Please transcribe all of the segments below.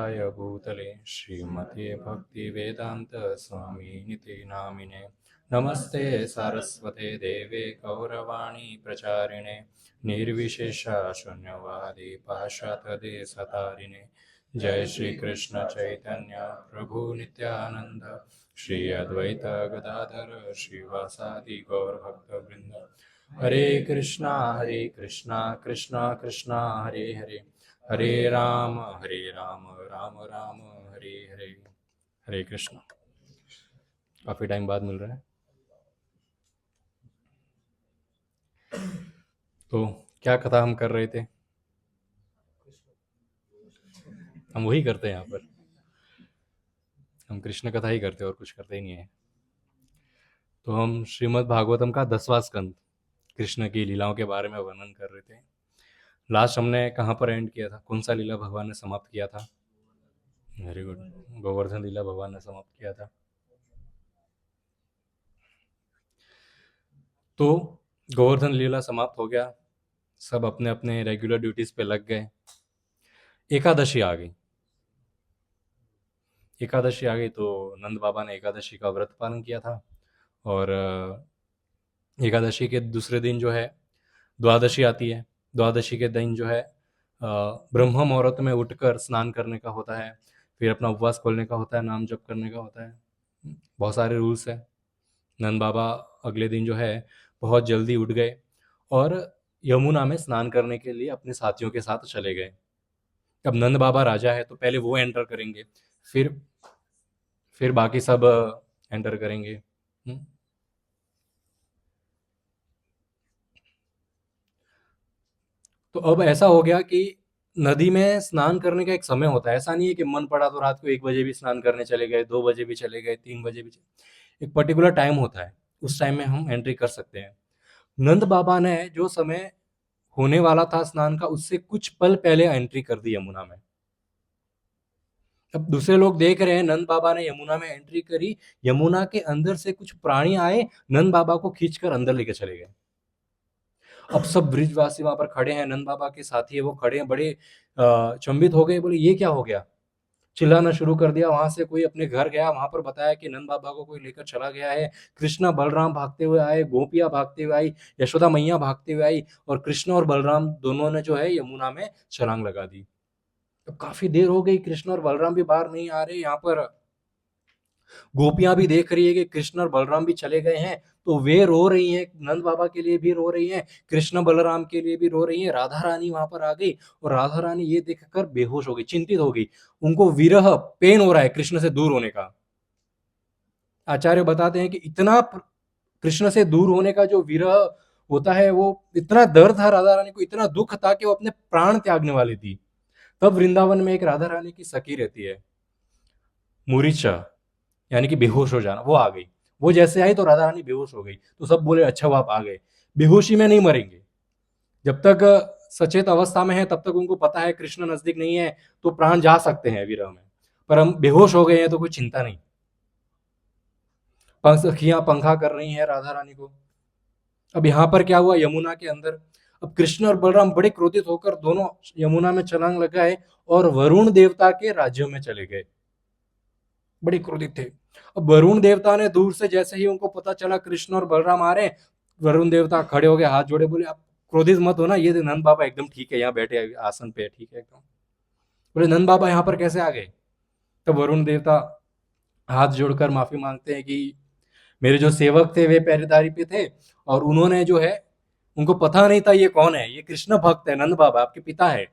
भूतले श्रीमते भक्तिवेदांत स्वामिनिति नामिने नमस्ते सारस्वते देवे गौरवाणी प्रचारिणे निर्विशेष शून्यवादी पाशातदेशतारिणे जय श्री कृष्ण चैतन्य प्रभु नित्यानंद श्री अद्वैत गदाधर श्रीवासादि गौर भक्त वृंद हरे कृष्णा कृष्णा कृष्णा हरे हरे हरे राम राम राम हरे हरे। हरे कृष्ण। काफी टाइम बाद मिल रहा है तो क्या कथा हम कर रहे थे? हम वही करते हैं यहाँ पर, हम कृष्ण कथा ही करते हैं और कुछ करते ही नहीं है। तो हम श्रीमद् भागवतम का 10वां स्कंद कृष्ण की लीलाओं के बारे में वर्णन कर रहे थे। लास्ट हमने कहाँ पर एंड किया था? कौन सा लीला भगवान ने समाप्त किया था? वेरी गुड, गोवर्धन लीला भगवान ने समाप्त किया था। तो गोवर्धन लीला समाप्त हो गया, सब अपने अपने रेगुलर ड्यूटीज पे लग गए। एकादशी आ गई। एकादशी आ गई तो नंद बाबा ने एकादशी का व्रत पालन किया था और एकादशी के दूसरे दिन जो है द्वादशी आती है। द्वादशी के दिन जो है ब्रह्म मुहूर्त में उठकर स्नान करने का होता है, फिर अपना उपवास खोलने का होता है, नाम जप करने का होता है। बहुत सारे रूल्स है। नंद बाबा अगले दिन जो है बहुत जल्दी उठ गए और यमुना में स्नान करने के लिए अपने साथियों के साथ चले गए। अब नंद बाबा राजा है तो पहले वो एंटर करेंगे, फिर बाकी सब एंटर करेंगे। तो अब ऐसा हो गया कि नदी में स्नान करने का एक समय होता है। ऐसा नहीं है कि मन पड़ा तो रात को 1 बजे भी स्नान करने चले गए, 2 बजे भी चले गए, 3 बजे भी एक पर्टिकुलर टाइम होता है, उस टाइम में हम एंट्री कर सकते हैं। नंद बाबा ने जो समय होने वाला था स्नान का उससे कुछ पल पहले एंट्री कर दी यमुना में। अब दूसरे लोग देख रहे हैं नंद बाबा ने यमुना में एंट्री करी, यमुना के अंदर से कुछ प्राणी आए, नंद बाबा को खींचकर अंदर लेके चले गए। अब सब ब्रिजवासी वहां पर खड़े हैं, नंद बाबा के साथी है वो खड़े हैं, बड़े चंबित हो गए, बोले ये क्या हो गया। चिल्लाना शुरू कर दिया। वहां से कोई अपने घर गया, वहां पर बताया कि नंद बाबा को कोई लेकर चला गया है। कृष्णा बलराम भागते हुए आए, गोपियां भागते हुए आई, यशोदा मैया भागते हुए आई और कृष्ण और बलराम दोनों ने जो है यमुना में छलांग लगा दी। अब काफी देर हो गई, कृष्ण और बलराम भी बाहर नहीं आ रहे। यहाँ पर गोपियां भी देख रही है कि कृष्ण और बलराम भी चले गए हैं, तो वे रो रही हैं, नंद बाबा के लिए भी रो रही हैं, कृष्ण बलराम के लिए भी रो रही हैं। राधा रानी वहां पर आ गई और राधा रानी ये देखकर बेहोश हो गई, चिंतित हो गई। उनको विरह पेन हो रहा है कृष्ण से दूर होने का। आचार्य बताते हैं कि इतना कृष्ण से दूर होने का जो विरह होता है, वो इतना दर्द था राधा रानी को, इतना दुख था कि वो अपने प्राण त्यागने वाली थी। तब वृंदावन में एक राधा रानी की सखी रहती है, मुरीचा, यानी कि बेहोश हो जाना, वो आ गई। वो जैसे आई तो राधा रानी बेहोश हो गई, तो सब बोले अच्छा वो आप आ गए। बेहोशी में नहीं मरेंगे, जब तक सचेत अवस्था में है तब तक उनको पता है कृष्ण नजदीक नहीं है तो प्राण जा सकते हैं विरह में, पर हम बेहोश हो गए हैं तो कोई चिंता नहीं। सखियां पंखा कर रही हैं राधा रानी को। अब यहाँ पर क्या हुआ, यमुना के अंदर अब कृष्ण और बलराम बड़े क्रोधित होकर दोनों यमुना में छलांग लगाए और वरुण देवता के राज्यों में चले गए। बड़े क्रोधित थे। अब वरुण देवता ने दूर से जैसे ही उनको पता चला कृष्ण और बलराम आ रहे हैं, वरुण देवता खड़े हो गए, हाथ जोड़े, बोले आप क्रोधित मत हो ना, ये नंद बाबा एकदम ठीक है, यहाँ बैठे आसन पे, ठीक है एकदम। बोले नंद बाबा यहाँ पर कैसे आ गए? तब वरुण देवता हाथ जोड़कर माफी मांगते हैं कि मेरे जो सेवक थे वे पहरेदारी पे थे और उन्होंने जो है, उनको पता नहीं था ये कौन है, ये कृष्ण भक्त है, नंद बाबा आपके पिता है।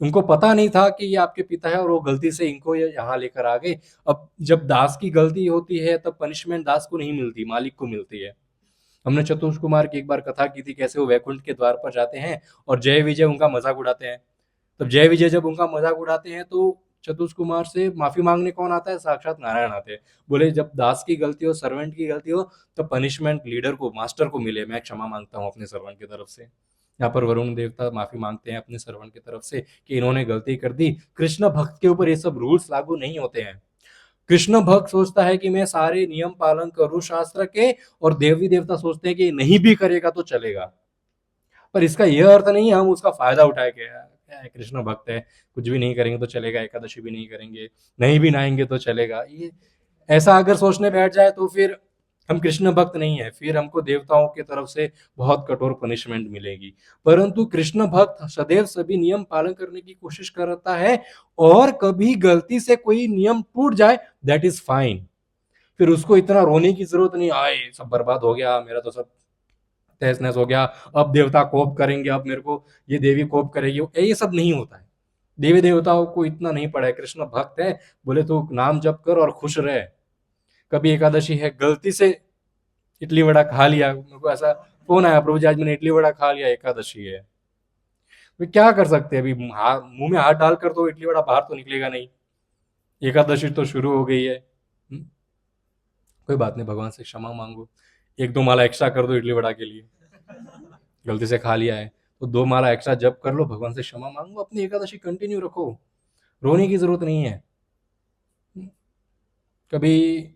उनको पता नहीं था कि ये आपके पिता है और वो गलती से इनको ये यहाँ लेकर आ गए। अब जब दास की गलती होती है तब पनिशमेंट दास को नहीं मिलती, मालिक को मिलती है। हमने चतुष कुमार की एक बार कथा की थी, कैसे वो वैकुंठ के द्वार पर जाते हैं और जय विजय उनका मजाक उड़ाते हैं। तब जय विजय जब उनका मजाक उड़ाते हैं तो चतुष कुमार से माफी मांगने कौन आता है? साक्षात नारायण आते हैं। बोले जब दास की गलती हो, सर्वेंट की गलती हो, तो पनिशमेंट लीडर को, मास्टर को मिले, मैं क्षमा मांगता हूँ अपने सर्वेंट की तरफ से। यहाँ पर वरुण देवता माफी मांगते हैं अपने सर्वेंट की तरफ से कि इन्होंने गलती कर दी। कृष्ण भक्त के ऊपर ये सब रूल्स लागू नहीं होते हैं। कृष्ण भक्त सोचता है कि मैं सारे नियम पालन करूं शास्त्र के, और देवी देवता सोचते हैं कि नहीं भी करेगा तो चलेगा। पर इसका यह अर्थ नहीं है हम उसका फायदा उठाए के क्या है, कृष्ण भक्त है, कुछ भी नहीं करेंगे तो चलेगा, एकादशी भी नहीं करेंगे, नहीं भी नहाएंगे तो चलेगा। ये ऐसा अगर सोचने बैठ जाए तो फिर हम कृष्ण भक्त नहीं है, फिर हमको देवताओं की तरफ से बहुत कठोर पनिशमेंट मिलेगी। परंतु कृष्ण भक्त सदैव सभी नियम पालन करने की कोशिश करता है, और कभी गलती से कोई नियम टूट जाए, दैट इज फाइन। फिर उसको इतना रोने की जरूरत नहीं, आए सब बर्बाद हो गया, मेरा तो सब तहस नहस हो गया, अब देवता कोप करेंगे, अब मेरे को ये देवी कोप करेगी, ये सब नहीं होता है। देवी देवताओं को इतना नहीं पड़ा है, कृष्ण भक्त है, बोले तो नाम जप कर और खुश रहे। कभी एकादशी है, गलती से इडली वड़ा खा लिया, मेरे को ऐसा फोन आया, प्रभु जी आज मैंने इडली वड़ा खा लिया, एकादशी है। वे क्या कर सकते हैं, अभी मुंह में हाथ डालकर तो इडली वड़ा बाहर तो निकलेगा नहीं, एकादशी तो शुरू हो गई है। कोई बात नहीं, भगवान से क्षमा मांगो, एक दो माला एक्स्ट्रा कर दो इडली वड़ा के लिए, गलती से खा लिया है तो दो माला एक्स्ट्रा जप कर लो, भगवान से क्षमा मांगो, अपनी एकादशी कंटिन्यू रखो, रोने की जरूरत नहीं है। कभी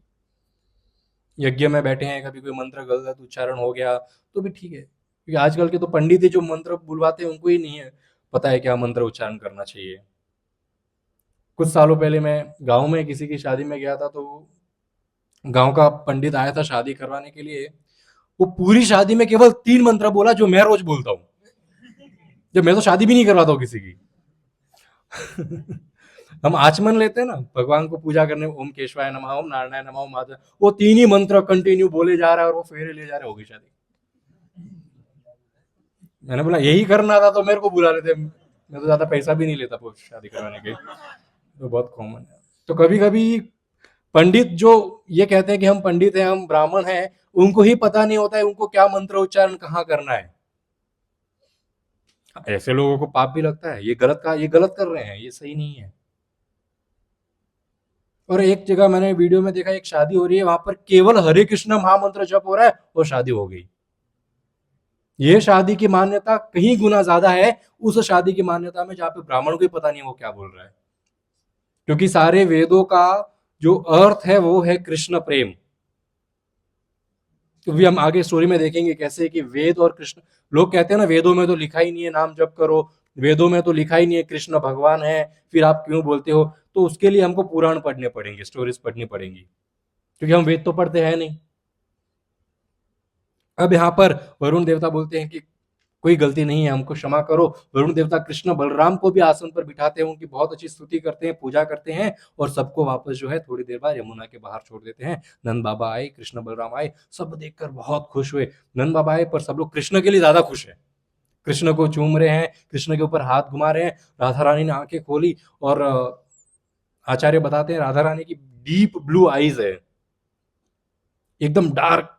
यज्ञ में बैठे हैं, कभी कोई मंत्र गलत उच्चारण हो गया तो भी ठीक है, क्योंकि आजकल के तो पंडित ही जो मंत्र बुलवाते हैं, उनको ही नहीं है पता है क्या मंत्र उच्चारण करना चाहिए। कुछ सालों पहले मैं गांव में किसी की शादी में गया था, तो गांव का पंडित आया था शादी करवाने के लिए। वो पूरी शादी में केवल 3 मंत्र बोला जो मैं रोज बोलता हूँ, जब मैं तो शादी भी नहीं करवाता हूँ किसी की। हम आचमन लेते हैं ना भगवान को पूजा करने, ओम केशवाय नमः, ओम नारायणाय नमः, ओम माधव, वो 3 ही मंत्र कंटिन्यू बोले जा रहा है और वो फेरे ले जा रहे, होगी शादी। मैंने बोला यही करना था तो मेरे को बुला लेते, मैं तो ज्यादा पैसा भी नहीं लेता शादी करवाने के, तो बहुत कॉमन है। तो कभी कभी पंडित जो ये कहते हैं कि हम पंडित हैं, हम ब्राह्मण हैं, उनको ही पता नहीं होता है उनको क्या मंत्र उच्चारण कहाँ करना है। ऐसे लोगों को पाप भी लगता है, ये गलत कर रहे हैं, ये सही नहीं है। और एक जगह मैंने वीडियो में देखा, एक शादी हो रही है, वहां पर केवल हरे कृष्ण महामंत्र जप हो रहा है और शादी हो गई। ये शादी की मान्यता कहीं गुना ज्यादा है उस शादी की मान्यता में जहां पे ब्राह्मण को ही पता नहीं वो क्या बोल रहा है, क्योंकि सारे वेदों का जो अर्थ है वो है कृष्ण प्रेम। तो भी हम आगे स्टोरी में देखेंगे कैसे कि वेद और कृष्ण, लोग कहते हैं ना वेदों में तो लिखा ही नहीं है नाम जप करो, वेदों में तो लिखा ही नहीं है कृष्ण भगवान है, फिर आप क्यों बोलते हो? तो उसके लिए हमको पुराण पढ़ने पड़ेंगे, स्टोरीज पढ़नी पड़ेंगी, क्योंकि हम वेद तो पढ़ते हैं नहीं। अब यहाँ पर वरुण देवता बोलते हैं कि कोई गलती नहीं है, हमको क्षमा करो। वरुण देवता कृष्ण बलराम को भी आसन पर बिठाते हैं, उनकी बहुत अच्छी स्तुति करते हैं, पूजा करते हैं, और सबको वापस जो है थोड़ी देर बाद यमुना के बाहर छोड़ देते हैं। नंद बाबा आए, कृष्ण बलराम आए, सब देखकर बहुत खुश हुए। नंद बाबा आए पर सब लोग कृष्ण के लिए ज्यादा खुश है, कृष्ण को चूम रहे हैं, कृष्ण के ऊपर हाथ घुमा रहे हैं। राधा रानी ने आंखें खोली और आचार्य बताते हैं राधा रानी की डीप ब्लू आईज है, एकदम डार्क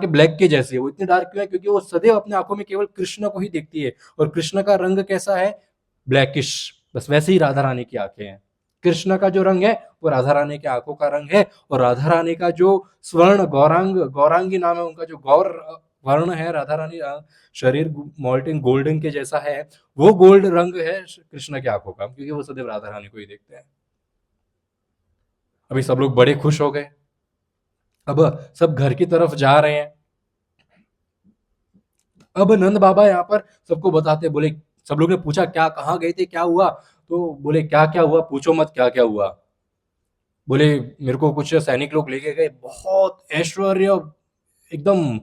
है, ब्लैक के जैसे। वो इतनी डार्क क्यों है? क्योंकि वो सदैव अपने आंखों में केवल कृष्ण को ही देखती है, और कृष्ण का रंग कैसा है? ब्लैकिश। बस वैसे ही राधा रानी की आंखें हैं। कृष्ण का जो रंग है वो राधा रानी की आंखों का रंग है, और राधा रानी का जो स्वर्ण गौरांगी नाम है उनका, जो गौर वर्ण है राधा रानी, शरीर मॉल्टिन गोल्डन के जैसा है, वो गोल्ड रंग है कृष्ण की आंखों का, क्योंकि वो सदैव राधा रानी को ही देखते हैं। अभी सब लोग बड़े खुश हो गए, अब सब घर की तरफ जा रहे हैं। अब नंद बाबा यहाँ पर सबको बताते, बोले सब लोग ने पूछा क्या, कहाँ गए थे, क्या हुआ? तो बोले क्या क्या हुआ, पूछो मत क्या क्या हुआ। बोले मेरे को कुछ सैनिक लोग लेके गए, बहुत ऐश्वर्य, एकदम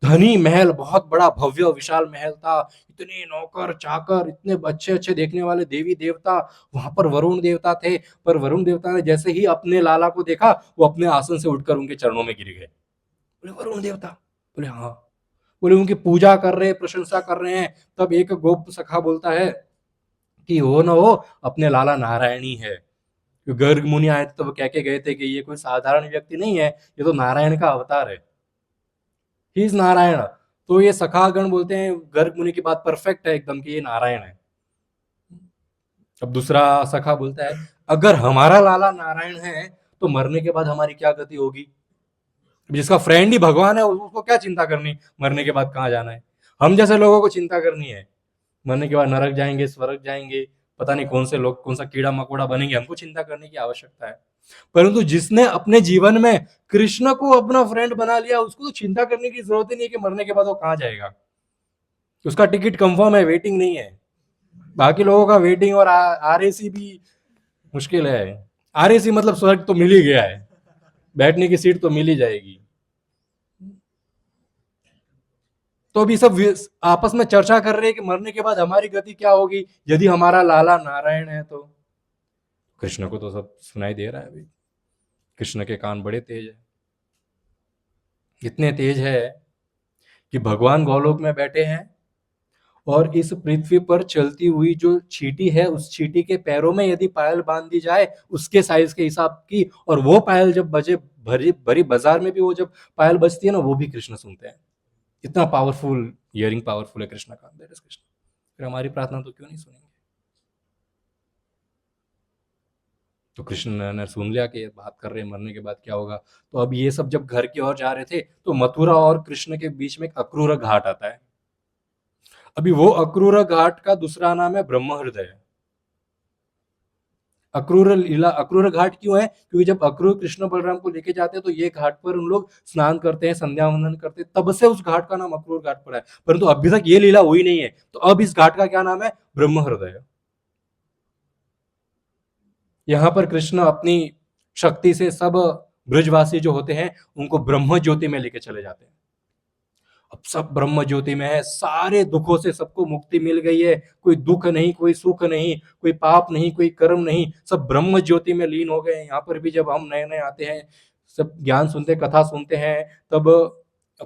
धनी महल, बहुत बड़ा भव्य विशाल महल था, इतने नौकर चाकर, इतने अच्छे अच्छे देखने वाले देवी देवता। वहां पर वरुण देवता थे, पर वरुण देवता ने जैसे ही अपने लाला को देखा, वो अपने आसन से उठकर उनके चरणों में गिर गए। बोले वरुण देवता? बोले हाँ। बोले उनकी पूजा कर रहे, प्रशंसा कर रहे हैं। तब एक गोप सखा बोलता है कि हो न हो अपने लाला नारायण ही है। गर्ग मुनि आए थे तो वो कह के गए थे कि ये कोई साधारण व्यक्ति नहीं है, ये तो नारायण का अवतार है, ही इज नारायण। तो ये सखागण बोलते हैं गर्ग मुनि की बात परफेक्ट है एकदम, कि ये नारायण है। अब दूसरा सखा बोलता है अगर हमारा लाला नारायण है तो मरने के बाद हमारी क्या गति होगी? जिसका फ्रेंड ही भगवान है उसको क्या चिंता करनी मरने के बाद कहाँ जाना है? हम जैसे लोगों को चिंता करनी है, मरने के बाद नरक जाएंगे, स्वर्ग जाएंगे, पता नहीं कौन से लोग, कौन सा कीड़ा मकोड़ा बनेंगे, हमको चिंता करने की आवश्यकता है। परंतु जिसने अपने जीवन में कृष्ण को अपना फ्रेंड बना लिया, उसको तो चिंता करने की जरूरत ही नहीं है कि मरने के बाद वो कहाँ जाएगा, उसका टिकट कंफर्म है, वेटिंग नहीं है। बाकी लोगों का वेटिंग और आरएसी भी मुश्किल है। आरएसी मतलब स्वर्ग तो मिल ही गया है, बैठने की सीट तो मिल ही जाएगी। तो अभी सब आपस में चर्चा कर रहे हैं कि मरने के बाद हमारी गति क्या होगी यदि हमारा लाला नारायण है तो। कृष्ण को तो सब सुनाई दे रहा है अभी। कृष्ण के कान बड़े तेज है, इतने तेज है कि भगवान गोलोक में बैठे हैं और इस पृथ्वी पर चलती हुई जो चींटी है उस चींटी के पैरों में यदि पायल बांध दी जाए उसके साइज के हिसाब की, और वो पायल जब बजे भरी भरी बाजार में भी वो जब पायल बजती है ना वो भी कृष्ण सुनते हैं। इतना पावरफुल हियरिंग पावरफुल है कृष्ण का, दैट इज कृष्ण। फिर हमारी प्रार्थना तो क्यों नहीं सुनेंगे। तो कृष्ण ने सुन लिया कि ये बात कर रहे हैं मरने के बाद क्या होगा। तो अब ये सब जब घर की ओर जा रहे थे तो मथुरा और कृष्ण के बीच में एक अक्रूर घाट आता है। अभी वो अक्रूर घाट का दूसरा नाम है ब्रह्म हृदय। अक्रूर लीला अक्रूर घाट क्यों है, क्योंकि जब अक्रूर कृष्ण बलराम को लेके जाते हैं तो ये घाट पर उन लोग स्नान करते हैं, संध्या वंदन करते हैं, तब से उस घाट का नाम अक्रूर घाट पड़ा है। परंतु अभी तक ये लीला हुई नहीं है, तो अब इस घाट का क्या नाम है, ब्रह्म हृदय। यहाँ पर कृष्ण अपनी शक्ति से सब ब्रजवासी जो होते हैं उनको ब्रह्म ज्योति में लेके चले जाते हैं। अब सब ब्रह्म ज्योति में है, सारे दुखों से सबको मुक्ति मिल गई है, कोई दुख नहीं, कोई सुख नहीं, कोई पाप नहीं, कोई कर्म नहीं, सब ब्रह्म ज्योति में लीन हो गए हैं। यहाँ पर भी जब हम नए नए आते हैं, सब ज्ञान सुनते, कथा सुनते हैं, तब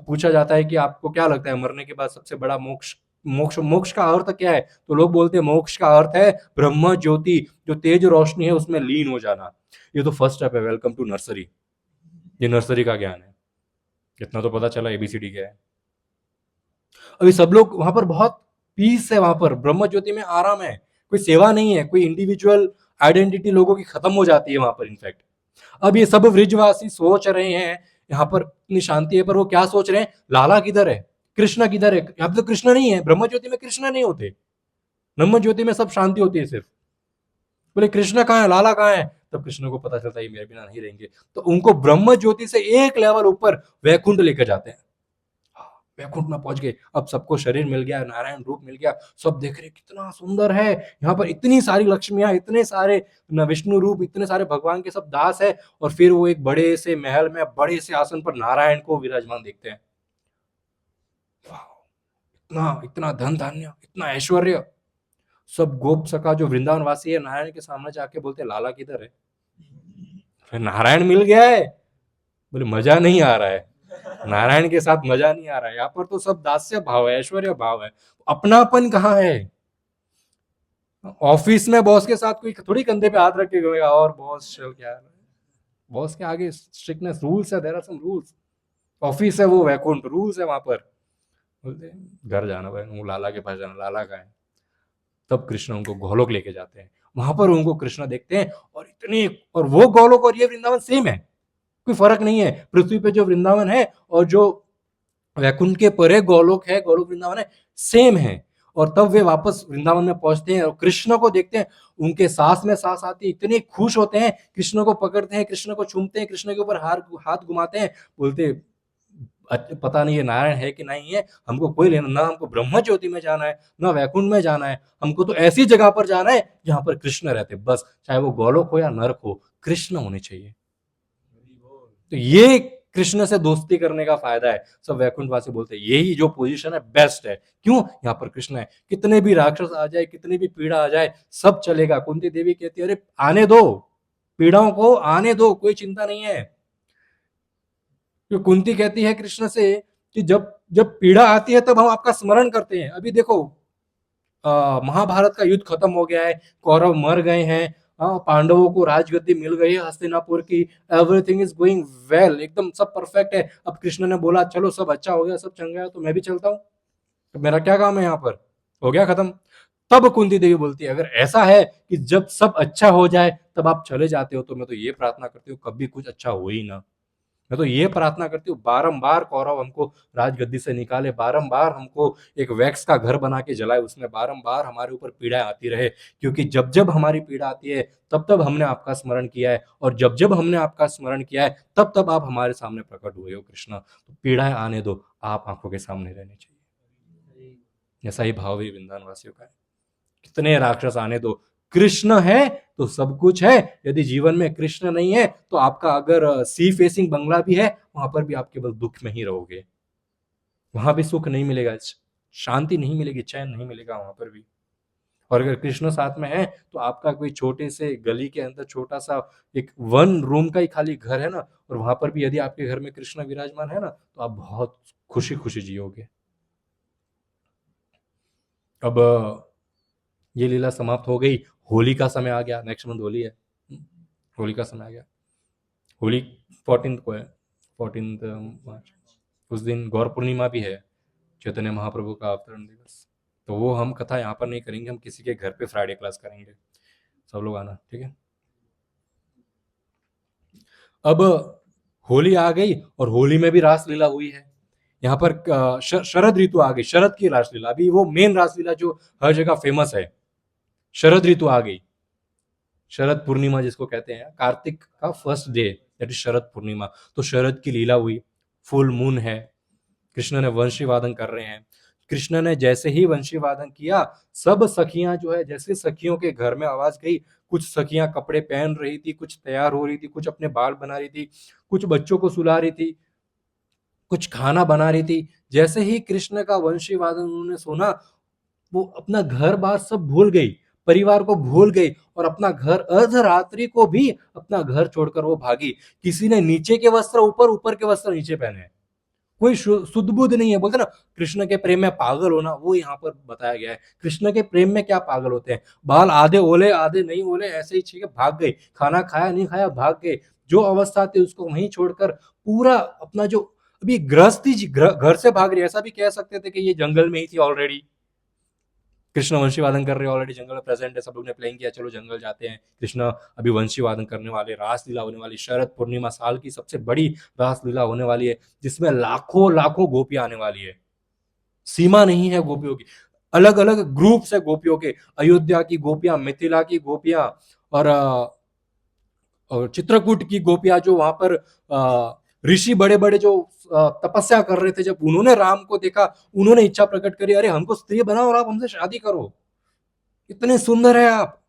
पूछा जाता है कि आपको क्या लगता है मरने के बाद सबसे बड़ा मोक्ष, मोक्ष का अर्थ क्या है। तो लोग बोलते हैं मोक्ष का अर्थ है ब्रह्म ज्योति, जो तेज रोशनी है उसमें लीन हो जाना। ये तो फर्स्ट स्टेप है, वेलकम टू नर्सरी। ये नर्सरी का ज्ञान है, इतना तो पता चला एबीसीडी क्या है। अभी सब लोग वहां पर बहुत पीस है, वहां पर ब्रह्म ज्योति में आराम है, कोई सेवा नहीं है, कोई इंडिविजुअल आइडेंटिटी लोगों की खत्म हो जाती है वहां पर इनफैक्ट। अब ये सब वृजवासी सोच रहे हैं यहाँ पर इतनी शांति है, पर वो क्या सोच रहे हैं, लाला किधर है, कृष्ण किधर है। यहाँ पे तो कृष्ण नहीं है, ब्रह्म ज्योति में कृष्ण नहीं होते, ब्रह्म ज्योति में सब शांति होती है सिर्फ। बोले कृष्ण कहाँ है, लाला कहाँ है। तब कृष्ण को पता चलता है मेरे बिना नहीं रहेंगे, तो उनको ब्रह्म ज्योति से एक लेवल ऊपर वैकुंठ लेकर जाते हैं। वैकुंठ में पहुंच गए, अब सबको शरीर मिल गया, नारायण रूप मिल गया, सब देख रहे कितना सुंदर है, यहाँ पर इतनी सारी लक्ष्मियां, इतने सारे विष्णु रूप, इतने सारे भगवान के सब दास है। और फिर वो एक बड़े से महल में बड़े से आसन पर नारायण को विराजमान देखते हैं। इतना इतना धन धान्य, इतना ऐश्वर्य। सब गोप सखा जो वृंदावन वासी है नारायण के सामने जाके बोलते लाला किधर है। फिर नारायण मिल गया है, बोले मजा नहीं आ रहा है, नारायण के साथ मजा नहीं आ रहा है, यहाँ पर तो सब दास्य भाव है, ऐश्वर्य भाव है, अपनापन कहाँ है। ऑफिस में बॉस के साथ कोई थोड़ी कंधे पे हाथ रख के गएगा और बॉस चल क्या है, बॉस के आगे स्ट्रिक्टनेस, रूल्स है, there are some rules. Office है वो वैकुंठ, रूल्स है वहां पर। बोलते घर जाना भाई, वो लाला के पास जाना, लाला का है। तब कृष्ण उनको गोलोक लेके जाते हैं, वहां पर उनको कृष्ण देखते हैं, और इतने, और वो गोलोक और ये वृंदावन सेम है, कोई फर्क नहीं है। पृथ्वी पे जो वृंदावन है और जो वैकुंठ के परे गोलोक है, गोलोक वृंदावन है, सेम है। और तब वे वापस वृंदावन में पहुंचते हैं और कृष्ण को देखते हैं, उनके सांस में सांस आती, इतने खुश होते हैं, कृष्ण को पकड़ते हैं, कृष्ण को चूमते हैं, कृष्ण के ऊपर हाथ घुमाते हैं, बोलते पता नहीं है नारायण है कि नहीं है, हमको कोई लेना ना, हमको ब्रह्म ज्योति में जाना है ना वैकुंठ में जाना है, हमको तो ऐसी जगह पर जाना है जहां पर कृष्ण रहते, बस चाहे वो गोलोक हो या नरक हो, कृष्ण होने चाहिए। तो ये कृष्ण से दोस्ती करने का फायदा है। सब वैकुंठ वासी बोलते हैं यही जो पोजीशन है बेस्ट है, क्यों, यहाँ पर कृष्ण है, कितने भी राक्षस आ जाए, कितनी भी पीड़ा आ जाए, सब चलेगा। कुंती देवी कहती है अरे आने दो, पीड़ाओं को आने दो, कोई चिंता नहीं है। तो कुंती कहती है कृष्ण से कि जब जब पीड़ा आती है तब हम आपका स्मरण करते हैं। अभी देखो महाभारत का युद्ध खत्म हो गया है, कौरव मर गए हैं, पांडवों को राजगद्दी मिल गई है हस्तिनापुर की, एवरीथिंग इज गोइंग वेल, एकदम सब परफेक्ट है। अब कृष्ण ने बोला चलो सब अच्छा हो गया, सब चंगा है, तो मैं भी चलता हूँ, तो मेरा क्या काम है यहाँ पर, हो गया खत्म। तब कुंती देवी बोलती है अगर ऐसा है कि जब सब अच्छा हो जाए तब आप चले जाते हो, तो मैं तो ये प्रार्थना करती हूँ कभी कुछ अच्छा हो ही ना। मैं तो ये प्रार्थना करती हूँ बारंबार कौरव हमको राजगद्दी से निकाले, बारंबार हमको एक वैक्स का घर बना के जलाए, उसमें बारंबार हमारे ऊपर पीड़ाएं आती रहे, क्योंकि जब जब हमारी पीड़ा आती है तब तब हमने आपका स्मरण किया है, और जब जब हमने आपका स्मरण किया है तब तब आप हमारे सामने प्रकट हुए हो कृष्ण, तो पीड़ाएं आने दो, आप आंखों के सामने रहने चाहिए। ऐसा ही भाव ही वृंदावन वासियों का है, कितने राक्षस आने दो, कृष्ण है तो सब कुछ है। यदि जीवन में कृष्ण नहीं है तो आपका अगर सी फेसिंग बंगला भी है, वहां पर भी आप केवल दुख में ही रहोगे, वहां भी सुख नहीं मिलेगा, शांति नहीं मिलेगी, चैन नहीं मिलेगा वहां पर भी। और अगर कृष्ण साथ में है तो आपका कोई छोटे से गली के अंदर छोटा सा एक 1 रूम का ही खाली घर है ना, और वहां पर भी यदि आपके घर में कृष्ण विराजमान है ना, तो आप बहुत खुशी खुशी जियोगे। अब ये लीला समाप्त हो गई, होली का समय आ गया, नेक्स्ट मंथ होली है। होली का समय आ गया। होली 14th को है, 14 मार्च। उस दिन गौर पूर्णिमा भी है, चैतन्य महाप्रभु का अवतरण दिवस। तो वो हम कथा यहाँ पर नहीं करेंगे, हम किसी के घर पे फ्राइडे क्लास करेंगे, सब लोग आना, ठीक है। अब होली आ गई और होली में भी रासलीला हुई है। यहाँ पर शरद ऋतु आ गई, शरद की रासलीला, अभी वो मेन रासलीला जो हर जगह फेमस है, शरद ऋतु आ गई। शरद पूर्णिमा जिसको कहते हैं, कार्तिक का first day, that is Sharad Purnima. तो शरद की लीला हुई, फुल मून है, कृष्ण ने वंशी वादन कर रहे हैं। कृष्ण ने जैसे ही वंशी वादन किया, सब सखियां जो है, जैसे सखियों के घर में आवाज गई, कुछ सखियां कपड़े पहन रही थी, कुछ तैयार हो रही थी, कुछ अपने बाल बना रही थी, कुछ बच्चों को सुला रही थी, कुछ खाना बना रही थी। जैसे ही कृष्ण का वंशी वादन उन्होंने सुना, वो अपना घर बार सब भूल गई, परिवार को भूल गई, और अपना घर, अर्धरात्रि को भी अपना घर छोड़कर वो भागी। किसी ने नीचे के वस्त्र ऊपर, ऊपर के वस्त्र नीचे पहने हैं, कोई शुद्ध बुद्ध नहीं है। बोलते ना कृष्ण के प्रेम में पागल होना, वो यहाँ पर बताया गया है। कृष्ण के प्रेम में क्या पागल होते हैं, बाल आधे ओले आधे नहीं ओले, ऐसे ही ठीक है भाग गए, खाना खाया नहीं खाया भाग गए, जो अवस्था थी उसको वहीं छोड़कर पूरा अपना जो, अभी गृहस्थी घर से भाग रही, ऐसा भी कह सकते थे कि ये जंगल में ही थी ऑलरेडी। कृष्ण वंशी वादन कर रहे हैं, ऑलरेडी जंगल में प्रेजेंट है, सब लोग ने प्लान किया चलो जंगल जाते हैं, कृष्ण अभी वंशी वादन करने वाले, रासलीला होने वाली, शरद पूर्णिमा साल की सबसे बड़ी रासलीला होने वाली है, जिसमें लाखों लाखों गोपियां आने वाली है, सीमा नहीं है गोपियों की, अलग अलग ग्रुप है गोपियों के, अयोध्या की गोपियां, मिथिला की गोपियां, और चित्रकूट की गोपियां, जो वहां पर ऋषि बड़े बड़े जो तपस्या कर रहे थे, जब उन्होंने राम को देखा, उन्होंने इच्छा प्रकट करी, अरे हमको स्त्री बनाओ और आप हमसे शादी करो, इतने सुंदर है आप।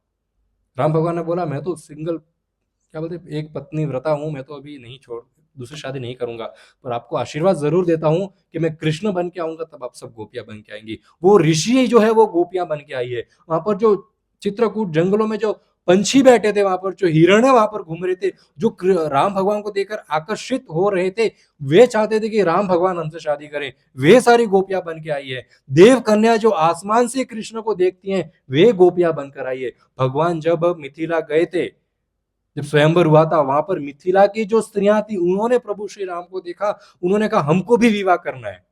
राम भगवान ने बोला मैं तो सिंगल, क्या बोलते, एक पत्नी व्रता हूं, मैं तो अभी नहीं छोड़, दूसरी शादी नहीं करूंगा, पर आपको आशीर्वाद जरूर देता हूं कि मैं कृष्ण बन के आऊंगा तब आप सब गोपियां बन के आएंगी। वो ऋषि जो है वो गोपियां बन के आई है। वहां पर जो चित्रकूट जंगलों में जो पंछी बैठे थे, वहां पर जो हिरण वहां पर घूम रहे थे, जो राम भगवान को देखकर आकर्षित हो रहे थे, वे चाहते थे कि राम भगवान हमसे शादी करें, वे सारी गोपियां बन के आई है। देव कन्या जो आसमान से कृष्ण को देखती हैं, वे गोपियां बनकर आई है। भगवान जब मिथिला गए थे, जब स्वयंवर हुआ था, वहां पर मिथिला की जो स्त्रियां थी, उन्होंने प्रभु श्री राम को देखा, उन्होंने कहा हमको भी विवाह करना है,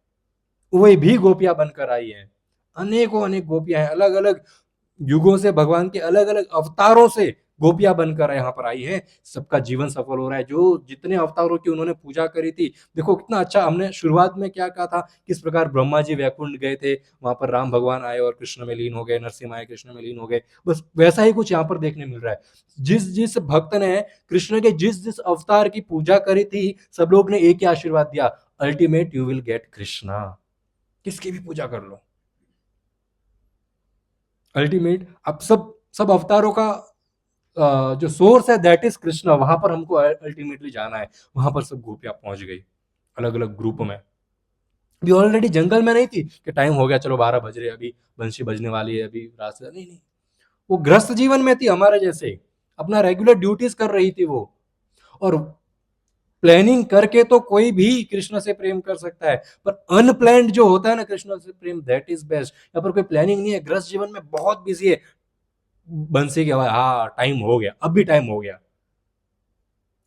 वे भी गोपियां बनकर आई हैं। अनेकों अनेक गोपियां हैं, अलग अलग युगों से, भगवान के अलग अलग अवतारों से गोपियां बनकर यहाँ पर आई हैं। सबका जीवन सफल हो रहा है, जो जितने अवतारों की उन्होंने पूजा करी थी। देखो कितना अच्छा, हमने शुरुआत में क्या कहा था, किस प्रकार ब्रह्मा जी वैकुंठ गए थे, वहां पर राम भगवान आए और कृष्ण में लीन हो गए, नरसिंह आए कृष्ण में लीन हो गए, बस वैसा ही कुछ यहाँ पर देखने मिल रहा है। जिस जिस भक्त ने कृष्ण के जिस जिस अवतार की पूजा करी थी, सब लोग ने एक ही आशीर्वाद दिया, ultimate you will get Krishna. किसकी भी पूजा कर लो, अल्टीमेट आप सब सब अवतारों का जो सोर्स है दैट इज कृष्णा, वहां पर हमको अल्टीमेटली जाना है। वहां पर सब गोपियां पहुंच गई अलग अलग ग्रुप में। अभी ऑलरेडी जंगल में नहीं थी कि टाइम हो गया चलो 12 बज रहे, अभी बंशी बजने वाली है, अभी रास्ते, नहीं नहीं, वो ग्रस्त जीवन में थी हमारे जैसे, अपना रेगुलर ड्यूटीज कर रही थी वो। और प्लानिंग करके तो कोई भी कृष्ण से प्रेम कर सकता है, पर अनप्लैंड जो होता है ना कृष्ण से प्रेम, दैट इज बेस्ट। यहाँ पर कोई प्लानिंग नहीं है, ग्रस्त जीवन में बहुत बिजी है, बंसी की आवाज, हाँ टाइम हो गया, अब भी टाइम हो गया,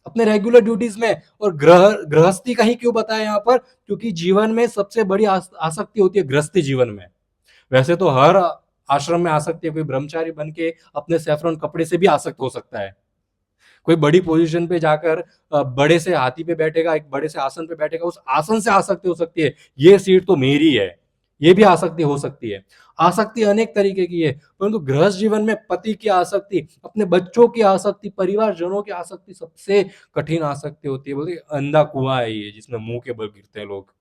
अपने रेगुलर ड्यूटीज में। और गृहस्थी का ही क्यों बताया यहाँ पर, क्योंकि जीवन में सबसे बड़ी आसक्ति होती है गृहस्थी जीवन में। वैसे तो हर आश्रम में आसक्ति है, कोई ब्रह्मचारी बन के अपने सैफरन कपड़े से भी आसक्त हो सकता है, कोई बड़ी पोजीशन पे जाकर बड़े से हाथी पे बैठेगा, एक बड़े से आसन पे बैठेगा, उस आसन से आसक्ति हो सकती है, ये सीट तो मेरी है, ये भी आसक्ति हो सकती है। आसक्ति अनेक तरीके की है, परंतु गृहस्थ जीवन में पति की आसक्ति, अपने बच्चों की आसक्ति, परिवारजनों की आसक्ति सबसे कठिन आसक्ति होती है। बोलते अंधा कुआं है ये, जिसमें मुंह के बल गिरते हैं लोग,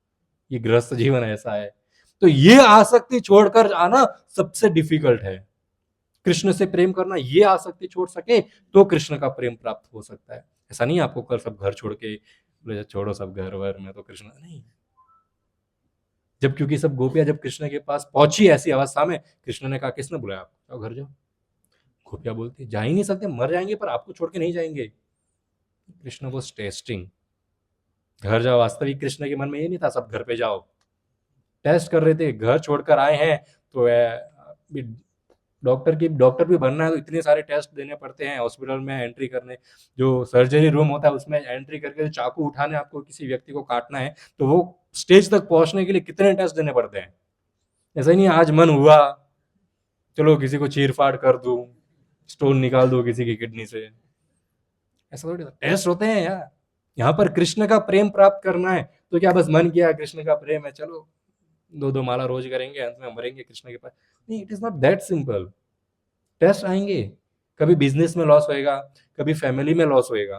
ये गृहस्थ जीवन ऐसा है। तो ये आसक्ति छोड़कर आना सबसे डिफिकल्ट है। कृष्ण से प्रेम करना, ये आसक्ति छोड़ सके तो कृष्ण का प्रेम प्राप्त हो सकता है। ऐसा नहीं आपको कल सब घर छोड़ के बोले छोड़ो सब घर वर, मैं तो कृष्ण नहीं। जब क्योंकि सब गोपियां जब कृष्ण के पास पहुंची ऐसी अवस्था में, कृष्ण ने कहा किसने बुलाया आपको, जाओ घर जाओ। गोपियां बोलती जा ही नहीं सकते, मर जाएंगे पर आपको छोड़ के नहीं जाएंगे। कृष्ण वॉज टेस्टिंग, घर जाओ। वास्तविक कृष्ण के मन में ये नहीं था सब घर पे जाओ, टेस्ट कर रहे थे। घर छोड़कर आए हैं तो डॉक्टर भी बनना है तो इतने सारे टेस्ट देने पड़ते हैं हॉस्पिटल में एंट्री करने। जो सर्जरी रूम होता है उसमें एंट्री करके चाकू उठाने आपको किसी व्यक्ति को काटना है तो वो स्टेज तक पहुंचने के लिए कितने टेस्ट देने पड़ते हैं। ऐसा ही नहीं आज मन हुआ चलो किसी को चीर फाड़ कर दूं, स्टोन निकाल दो किसी की किडनी से, ऐसा थोड़ी टेस्ट होते हैं यार। यहाँ पर कृष्ण का प्रेम प्राप्त करना है तो क्या बस मन किया कृष्ण का प्रेम है चलो 2-2 माला रोज करेंगे अंत में मरेंगे कृष्ण के पास, नहीं, it is not that simple. Test आएंगे, कभी बिजनेस में लॉस होएगा, कभी फैमिली में लॉस होएगा,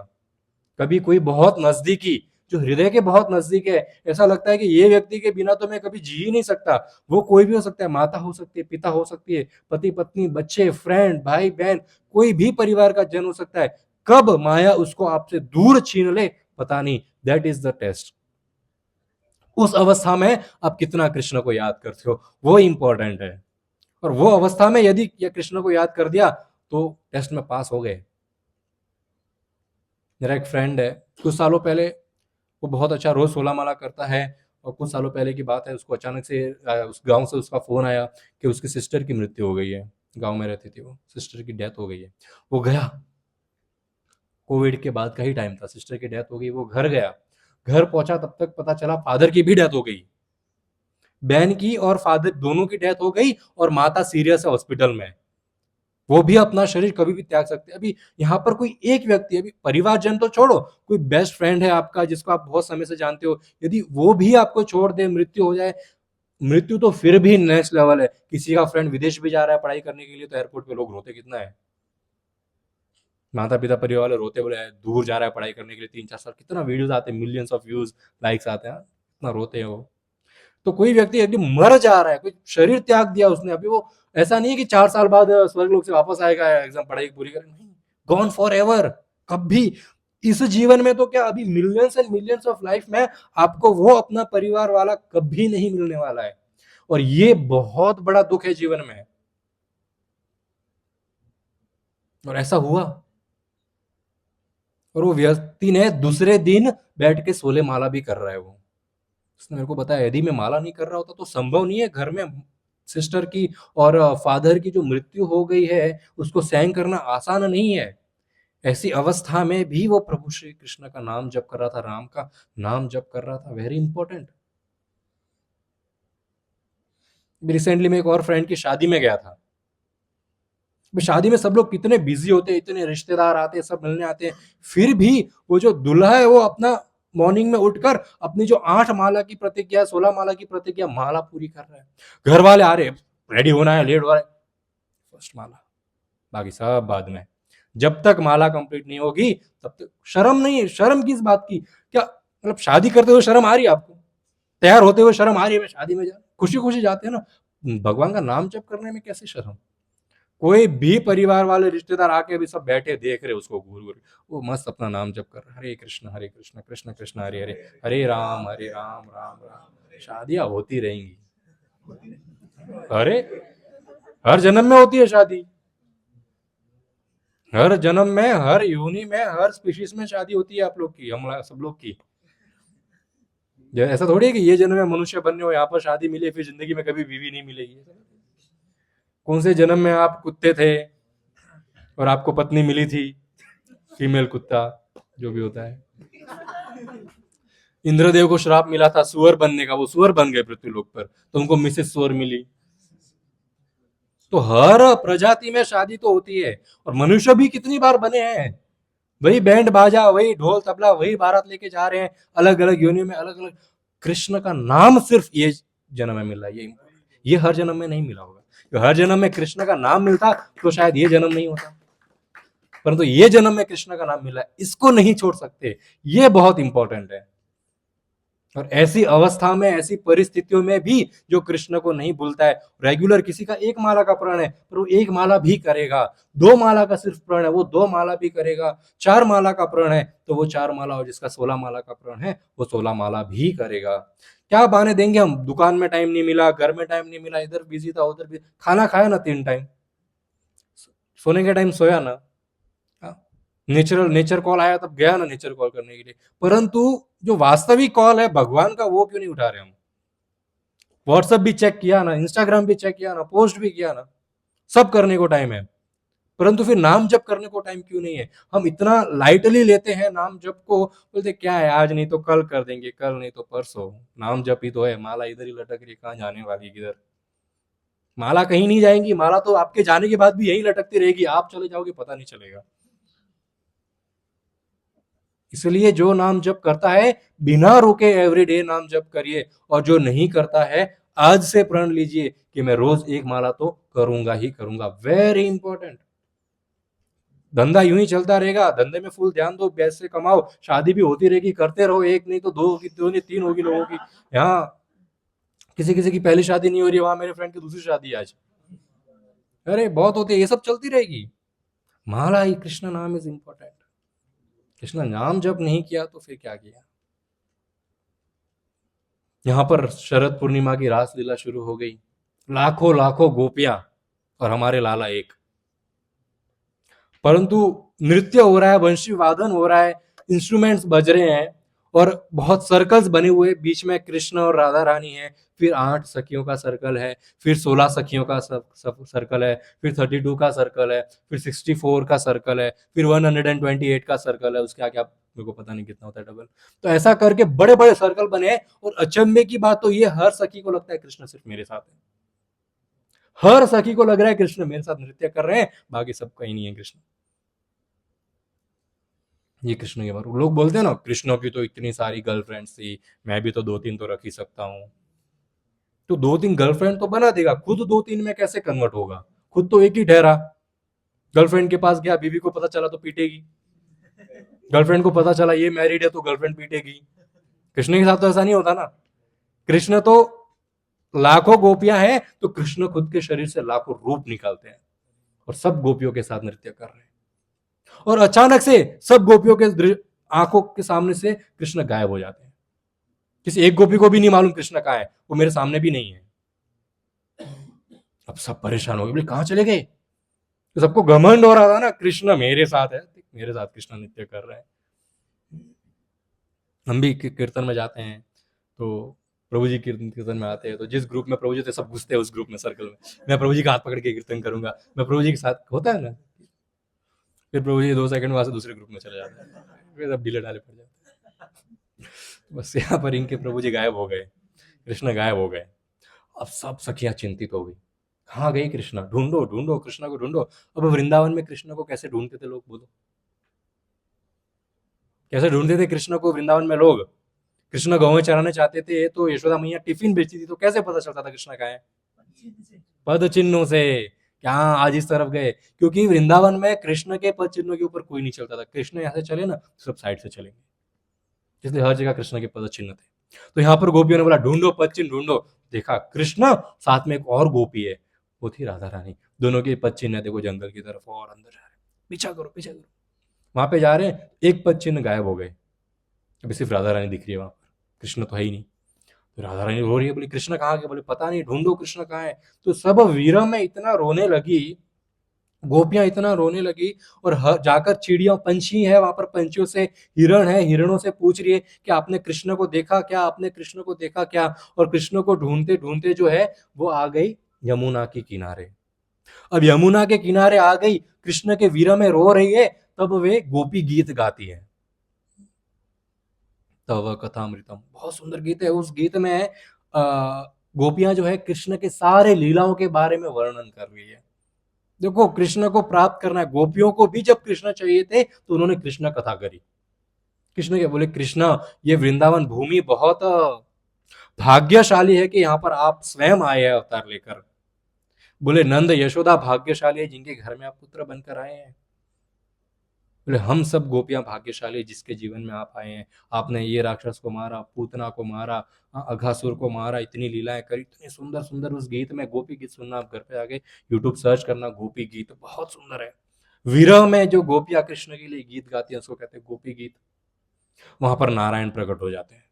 कभी कोई बहुत नजदीकी जो हृदय के बहुत नजदीक है, ऐसा लगता है कि ये व्यक्ति के बिना तो मैं कभी जी ही नहीं सकता। वो कोई भी हो सकता है, माता हो सकती है, पिता हो सकती है, पति पत्नी, बच्चे, फ्रेंड, भाई बहन, कोई भी परिवार का जन हो सकता है। कब माया उसको आपसे दूर छीन ले पता नहीं। That is the test. उस अवस्था में आप कितना कृष्ण को याद करते हो वो इंपॉर्टेंट है। और वो अवस्था में यदि ये कृष्ण को याद कर दिया तो टेस्ट में पास हो गए। मेरा एक फ्रेंड है, कुछ सालों पहले वो बहुत अच्छा रोज 16 माला करता है, और कुछ सालों पहले की बात है उसको अचानक से उस गांव से उसका फोन आया कि उसकी सिस्टर की मृत्यु हो गई है। गांव में रहती थी वो, सिस्टर की डेथ हो गई है। वो गया, कोविड के बाद का ही टाइम था, सिस्टर की डेथ हो गई, वो घर गया। घर पहुंचा तब तक पता चला फादर की भी डेथ हो गई, बहन की और फादर दोनों की डेथ हो गई, और माता सीरियस है हॉस्पिटल में। वो भी अपना शरीर कभी भी त्याग सकते हैं। अभी यहाँ पर कोई एक व्यक्ति, अभी परिवारजन तो छोड़ो, कोई बेस्ट फ्रेंड है आपका जिसको आप बहुत समय से जानते हो, यदि वो भी आपको छोड़ दे, मृत्यु हो जाए, मृत्यु तो फिर भी नेक्स्ट लेवल है। किसी का फ्रेंड विदेश भी जा रहा है पढ़ाई करने के लिए तो एयरपोर्ट पे लोग रोते कितना है, माता पिता परिवार वाले रोते, बोले दूर जा रहा है पढ़ाई करने के लिए 3-4 साल, कितना वीडियोस आते हैं, मिलियंस ऑफ व्यूज लाइक्स आते हैं, इतना रोते हैं वो। तो कोई व्यक्ति यदि मर जा रहा है, कोई शरीर त्याग दिया उसने, अभी वो ऐसा नहीं है कि 4 साल बाद स्वर्ग लोक से वापस आएगा एग्जाम पढ़ाई पूरी करें, नहीं, गॉन फॉर एवर। कभी इस जीवन में तो क्या, अभी millions and millions of life में आपको वो अपना परिवार वाला कभी नहीं मिलने वाला है, और ये बहुत बड़ा दुख है जीवन में। और ऐसा हुआ, और वो व्यक्ति ने दूसरे दिन बैठ के 16 माला भी कर रहा है वो। उसने मेरे को बताया यदि मैं माला नहीं कर रहा होता तो संभव नहीं है, घर में सिस्टर की और फादर की जो मृत्यु हो गई है उसको सहन करना आसान नहीं है। ऐसी अवस्था में भी वो प्रभु श्री कृष्ण का नाम जप कर रहा था, राम का नाम जप कर रहा था। Very important. रिसेंटली मैं एक और फ्रेंड की शादी में गया था। शादी में सब लोग कितने बिजी होते हैं, इतने रिश्तेदार आते हैं, सब मिलने आते हैं, फिर भी वो जो दूल्हा है वो अपना मॉर्निंग में उठकर अपनी जो 8 माला की प्रतिज्ञा, 16 माला की प्रतिज्ञा, माला पूरी कर रहा है। घर वाले आ रहे, रेडी होना है, लेट हो रहा है, फर्स्ट माला, बाकी सब बाद में। जब तक माला कंप्लीट नहीं होगी तब तक शर्म नहीं है। शर्म किस बात की, क्या मतलब शादी करते हुए शर्म आ रही है आपको, तैयार होते हुए शर्म आ रही है, मैं शादी में जा, खुशी खुशी जाते हैं ना, भगवान का नाम जप करने में कैसे शर्म। कोई भी परिवार वाले रिश्तेदार आके भी सब बैठे देख रहे उसको घूर घूर, वो मस्त अपना नाम जप कर, हरे कृष्ण कृष्ण कृष्ण हरे हरे, हरे राम राम राम। शादियां होती रहेंगी, अरे हर जन्म में होती है शादी, हर जन्म में, हर योनि में, हर स्पीशीज में शादी होती है आप लोग की, हम सब लोग की। ऐसा थोड़ी है कि ये जन्म में मनुष्य बनने हो यहाँ पर शादी मिले फिर जिंदगी में कभी बीवी नहीं मिलेगी। कौन से जन्म में आप कुत्ते थे और आपको पत्नी मिली थी, फीमेल कुत्ता जो भी होता है। इंद्रदेव को श्राप मिला था सुअर बनने का, वो सुअर बन गए पृथ्वी लोक पर, तो उनको मिसेस सुअर मिली। तो हर प्रजाति में शादी तो होती है, और मनुष्य भी कितनी बार बने हैं, वही बैंड बाजा, वही ढोल तबला, वही बारात लेके जा रहे हैं, अलग अलग योनियों में अलग अलग। कृष्ण का नाम सिर्फ ये जन्म में मिला, ये हर जन्म में नहीं मिला होगा। तो हर जन्म में कृष्ण का नाम मिलता तो शायद ये जन्म नहीं होता, परंतु ये जन्म में कृष्ण का नाम मिला, इसको नहीं छोड़ सकते, ये बहुत इंपॉर्टेंट है। और ऐसी अवस्था में, ऐसी परिस्थितियों में भी जो कृष्ण को नहीं भूलता है, रेगुलर किसी का 1 माला का प्रण है पर वो 1 माला भी करेगा, 2 माला का सिर्फ प्रण है वो 2 माला भी करेगा, 4 माला का प्रण है तो वो 4 माला, और जिसका 16 माला का प्रण है वो 16 माला भी करेगा। क्या बहाने देंगे हम, दुकान में टाइम नहीं मिला, घर में टाइम नहीं मिला, इधर बिजी था, उधर भी, खाना खाया ना 3 टाइम, सोने के टाइम सोया ना, नेचर कॉल आया तब गया ना नेचर कॉल करने के लिए, परंतु जो वास्तविक कॉल है भगवान का वो क्यों नहीं उठा रहे हम। व्हाट्सएप भी चेक किया ना, इंस्टाग्राम भी चेक किया ना, पोस्ट भी किया ना, सब करने को टाइम है, परंतु फिर नाम जप करने को टाइम क्यों नहीं है। हम इतना लाइटली लेते हैं नाम जप को, बोलते क्या है आज नहीं तो कल कर देंगे, कल नहीं तो परसों, नाम जप ही तो है, माला इधर ही लटक रही, कहाँ जाने वाली किधर, माला कहीं नहीं जाएंगी, माला तो आपके जाने के बाद भी यही लटकती रहेगी, आप चले जाओगे पता नहीं चलेगा। इसलिए जो नाम जप करता है बिना रुके एवरीडे नाम जप करिए, और जो नहीं करता है आज से प्रण लीजिए कि मैं रोज 1 माला तो करूंगा ही करूंगा। Very important. धंधा यूं ही चलता रहेगा, धंधे में फुल ध्यान दो, पैसे कमाओ, शादी भी होती रहेगी, करते रहो, 1 नहीं तो 2 होगी, 2 नहीं 3 होगी लोगों की। यहाँ किसी किसी की पहली शादी नहीं हो रही है, वहां मेरे फ्रेंड की दूसरी शादी आज, अरे बहुत होते, ये सब चलती रहेगी। माला ही कृष्ण नाम इज इंपॉर्टेंट। कृष्ण नाम जब नहीं किया तो फिर क्या किया। यहाँ पर शरद पूर्णिमा की रास लीला शुरू हो गई, लाखों लाखों गोपियां और हमारे लाला एक, परंतु नृत्य हो रहा है, वंशी वादन हो रहा है, इंस्ट्रूमेंट्स बज रहे हैं, और बहुत सर्कल्स बने हुए, बीच में कृष्ण और राधा रानी है, फिर 8 सखियों का सर्कल है, फिर 16 सखियों का सर्कल है, फिर 32 का सर्कल है, फिर 64 का सर्कल है, फिर 128 का सर्कल है, उसके आगे आप मेरे को पता नहीं कितना होता है डबल। तो ऐसा करके बड़े बड़े सर्कल बने हैं, और अचंभे की बात तो ये, हर सखी को लगता है कृष्ण सिर्फ मेरे साथ है, हर सखी को लग रहा है कृष्ण मेरे साथ नृत्य कर रहे हैं, बाकी सब कहीं नहीं है कृष्ण। ये कृष्ण के बारे में लोग बोलते हैं ना, कृष्ण की तो इतनी सारी गर्लफ्रेंड्स थी, मैं भी तो 2-3 तो रख ही सकता हूँ। तो 2-3 गर्लफ्रेंड तो बना देगा, खुद 2-3 में कैसे कन्वर्ट होगा, खुद तो एक ही ठहरा। गर्लफ्रेंड के पास गया, बीवी को पता चला तो पीटेगी, गर्लफ्रेंड को पता चला ये मैरिड है तो गर्लफ्रेंड पीटेगी। कृष्ण के साथ तो ऐसा नहीं होता ना, कृष्ण तो लाखों गोपियां हैं तो कृष्ण खुद के शरीर से लाखों रूप निकालते हैं, और सब गोपियों के साथ नृत्य कर रहे हैं, और अचानक से सब गोपियों के आंखों के सामने से कृष्ण गायब हो जाते हैं। किसी एक गोपी को भी नहीं मालूम कृष्ण कहाँ है, वो मेरे सामने भी नहीं है। अब सब परेशान हो गए, बोले कहां चले गए। तो सबको घमंड हो रहा था ना, कृष्ण मेरे साथ है, मेरे साथ कृष्ण नृत्य कर रहा है। हम भी कीर्तन में जाते हैं तो प्रभु जी कीर्तन में आते हैं, तो जिस ग्रुप में प्रभु जी थे सब घुसते हैं उस ग्रुप में, सर्कल में, मैं प्रभु जी का हाथ पकड़ के कीर्तन करूंगा, मैं प्रभु जी के साथ, होता है ना, फिर प्रभु जी 2 सेकंड वहां से दूसरे ग्रुप में चले जाते हैं, फिर सब ढीले ढाले पड़ जाते हैं। बस यहाँ पर इनके प्रभु जी गायब हो गए, कृष्ण गायब हो गए। अब सब सखियां चिंतित हो गई, कहाँ गई कृष्ण, ढूंढो ढूंढो कृष्ण को ढूंढो। अब वृंदावन में कृष्ण को कैसे ढूंढते थे लोग, बोलो कैसे ढूंढते थे कृष्ण को वृंदावन में लोग। कृष्ण गौवें चराने चाहते थे तो यशोदा मैया टिफिन बेचती थी, तो कैसे पता चलता था कृष्ण कहाँ है, पद चिन्हों से, क्या आज इस तरफ गए, क्योंकि वृंदावन में कृष्ण के पद चिन्हों के ऊपर कोई नहीं चलता था, कृष्ण यहाँ से चले ना सब साइड से चलेंगे, इसलिए हर जगह कृष्ण के पद चिन्ह थे। तो यहाँ पर गोपियों ने बोला ढूंढो पद चिन्ह ढूंढो, देखा कृष्ण, साथ में एक और गोपी है, वो थी राधा रानी, दोनों के पद चिन्ह देखो जंगल की तरफ और अंदर जा रहे, पीछा करो पीछा करो, वहां पे जा रहे हैं, एक पद चिन्ह गायब हो गए, अभी सिर्फ राधा रानी दिख रही है वहां पर, कृष्ण तो है ही नहीं। तो राधा रानी रो रही है, बोली कृष्ण कहाँ गए, बोले पता नहीं, ढूंढो कृष्ण कहाँ है। तो सब वीरम में इतना रोने लगी, गोपियां इतना रोने लगी, और जाकर चिड़िया पंछी है वहां पर, पंछियों से, हिरण है, हिरणों से पूछ रही है कि आपने कृष्ण को देखा क्या, आपने कृष्ण को देखा क्या। और कृष्ण को ढूंढते ढूंढते जो है वो आ गई यमुना के किनारे। अब यमुना के किनारे आ गई, कृष्ण के वीर में रो रही है, तब वे गोपी गीत गाती है, तव कथामृतम, बहुत सुंदर गीत है। उस गीत में गोपियां जो है कृष्ण के सारे लीलाओं के बारे में वर्णन कर रही है। देखो कृष्ण को प्राप्त करना है, गोपियों को भी जब कृष्ण चाहिए थे तो उन्होंने कृष्ण कथा करी। कृष्ण क्या बोले, कृष्ण ये वृंदावन भूमि बहुत भाग्यशाली है कि यहाँ पर आप स्वयं आए हैं अवतार लेकर। बोले नंद यशोदा भाग्यशाली है जिनके घर में आप पुत्र बनकर आए हैं। बोले हम सब गोपियां भाग्यशाली जिसके जीवन में आप आए हैं। आपने ये राक्षस को मारा, पूतना को मारा, अघासुर को मारा, इतनी लीलाएं करी, इतनी सुंदर सुंदर उस गीत में। गोपी गीत सुनना, आप घर पे आके यूट्यूब सर्च करना, गोपी गीत बहुत सुंदर है। विरह में जो गोपियां कृष्ण के लिए गीत गाती हैं उसको कहते हैं गोपी गीत। वहां पर नारायण प्रकट हो जाते हैं।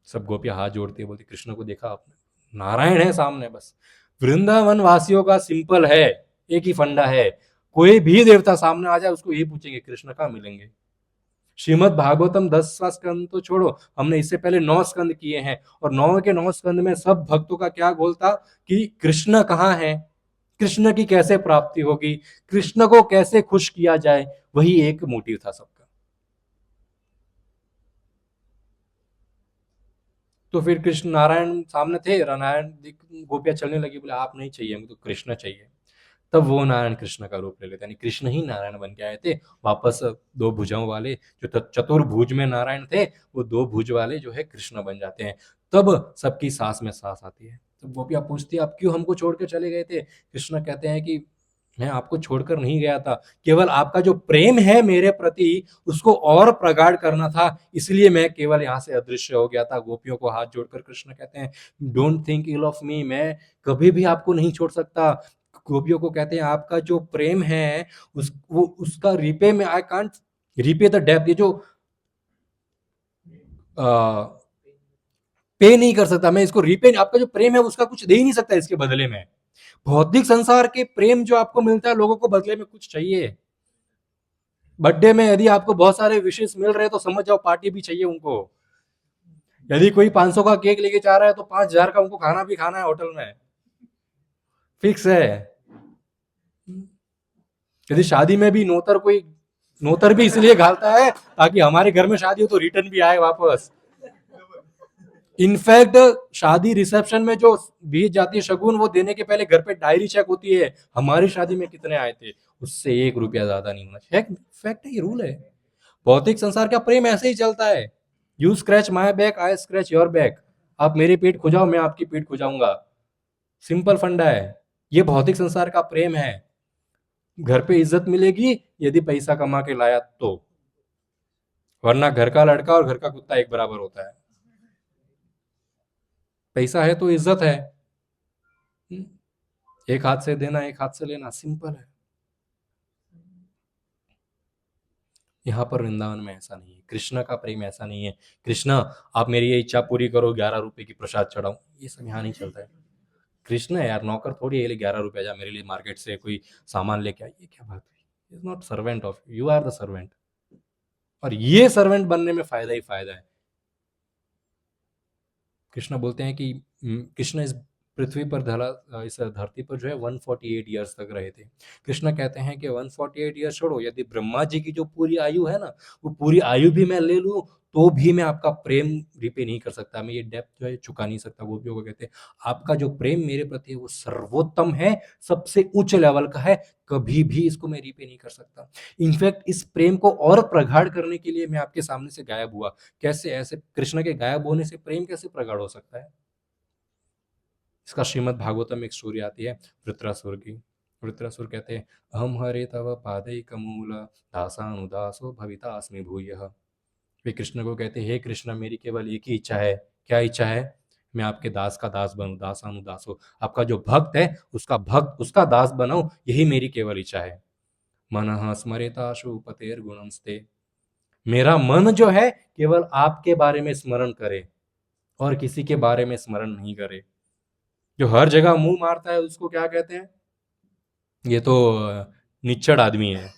सब गोपियां हाथ जोड़ती है, बोलती कृष्ण को देखा आपने, नारायण है सामने। बस वृंदावन वासियों का सिंपल है, एक ही फंडा है, कोई भी देवता सामने आ जाए उसको यही पूछेंगे कृष्ण कहाँ मिलेंगे। श्रीमद भागवतम 10वां स्कंद तो छोड़ो, हमने इससे पहले 9 स्कंद किए हैं, और 9 के 9 स्कंद में सब भक्तों का क्या गोल था कि कृष्ण कहाँ है, कृष्ण की कैसे प्राप्ति होगी, कृष्ण को कैसे खुश किया जाए, वही एक मोटिव था सबका। तो फिर कृष्ण नारायण सामने थे, नारायण गोपियां चलने लगी, बोले आप नहीं चाहिए, हमको तो कृष्ण चाहिए। तब वो नारायण कृष्ण का रूप ले लेते, यानी कृष्ण ही नारायण बन के आए थे वापस। दो भुजाओं वाले जो चतुर्भुज में नारायण थे, वो दो भुज वाले जो है कृष्ण बन जाते हैं। तब सबकी सांस में सांस आती है। तो गोपियां पूछती है आप क्यों हमको छोड़ के चले गए थे। कृष्ण कहते हैं कि मैं आपको छोड़कर नहीं गया था, केवल आपका जो प्रेम है मेरे प्रति उसको और प्रगाढ़ करना था, इसलिए मैं केवल यहाँ से अदृश्य हो गया था। गोपियों को हाथ जोड़कर कृष्ण कहते हैं don't think ill of me, मैं कभी भी आपको नहीं छोड़ सकता। गोपियों को कहते हैं आपका जो प्रेम है उसका रिपे में I can't repay the depth, ये जो पे नहीं कर सकता मैं इसको रिपे, आपका जो प्रेम है उसका कुछ दे ही नहीं सकता इसके बदले में। भौतिक संसार के प्रेम जो आपको मिलता है लोगों को बदले में कुछ चाहिए। बर्थडे में यदि आपको बहुत सारे विशेष मिल रहे हैं तो समझ जाओ पार्टी भी चाहिए उनको। यदि कोई 500 का केक लेके जा रहा है तो 5,000 का उनको खाना भी खाना है होटल में, फिक्स है। यदि शादी में भी नोतर भी इसलिए घालता है ताकि हमारे घर में शादी हो तो रिटर्न भी आए वापस। इनफैक्ट शादी रिसेप्शन में जो भेज जाती है शगुन, वो देने के पहले घर पे डायरी चेक होती है, हमारी शादी में कितने आए थे, उससे 1 रुपया ज्यादा नहीं होना चाहिए। फैक्ट है, ये रूल है। भौतिक संसार का प्रेम ऐसे ही चलता है। You scratch my back, I scratch your back. आप मेरी पीठ खुजाओ, मैं आपकी पीठ खुजाऊंगा। सिंपल फंडा है। ये भौतिक संसार का प्रेम है। घर पे इज्जत मिलेगी यदि पैसा कमा के लाया तो, वरना घर का लड़का और घर का कुत्ता एक बराबर होता है। पैसा है तो इज्जत है। एक हाथ से देना, एक हाथ से लेना, सिंपल है। यहाँ पर वृंदावन में ऐसा नहीं है। कृष्ण का प्रेम ऐसा नहीं है, कृष्ण आप मेरी ये इच्छा पूरी करो 11 रुपए की प्रसाद चढ़ाऊं, ये सब यहाँ नहीं चलता है। कृष्ण है यार, नौकर थोड़ी है 11 रुपया जा मेरे लिए मार्केट से कोई सामान लेके आइए, क्या बात हुई। Is not servant of you, are the servant. और ये सर्वेंट बनने में फायदा ही फायदा है। कृष्ण बोलते हैं कि कृष्ण इस पृथ्वी पर इस धरती पर जो है 148 ईयर्स तक रहे थे। कृष्ण कहते हैं कि 148 ईयर्स छोड़ो, यदि ब्रह्मा जी की जो पूरी आयु है ना, वो पूरी आयु भी मैं ले लूं तो भी मैं आपका प्रेम रिपे नहीं कर सकता, मैं ये डेप्थ जो है चुका नहीं सकता। गोपियों को कहते हैं आपका जो प्रेम मेरे प्रति है वो सर्वोत्तम है, सबसे उच्च लेवल का है, कभी भी इसको मैं रिपे नहीं कर सकता। इनफैक्ट इस प्रेम को और प्रगाढ़ करने के लिए मैं आपके सामने से गायब हुआ। कैसे, ऐसे कृष्ण के गायब होने से प्रेम कैसे प्रगाढ़ हो सकता है। इसका श्रीमद् भागवतम में एक स्टोरी आती है वृत्रासुर की। वृत्रासुर कहते हैं अहम हरे तव पादैक मूल दासानुदासो भविता अस्मि भूयः। वे कृष्ण को कहते हैं हे कृष्ण मेरी केवल एक ही इच्छा है। क्या इच्छा है। मैं आपके दास का दास बनूं, दासानुदास हो, आपका जो भक्त है उसका भक्त, उसका दास बनाऊं, यही मेरी केवल इच्छा है। मनः स्मरेताशु पतेर गुणंस्ते, मेरा मन जो है केवल आपके बारे में स्मरण करे और किसी के बारे में स्मरण नहीं करे। जो हर जगह मुंह मारता है उसको क्या कहते हैं, ये तो निच्चड़ आदमी है,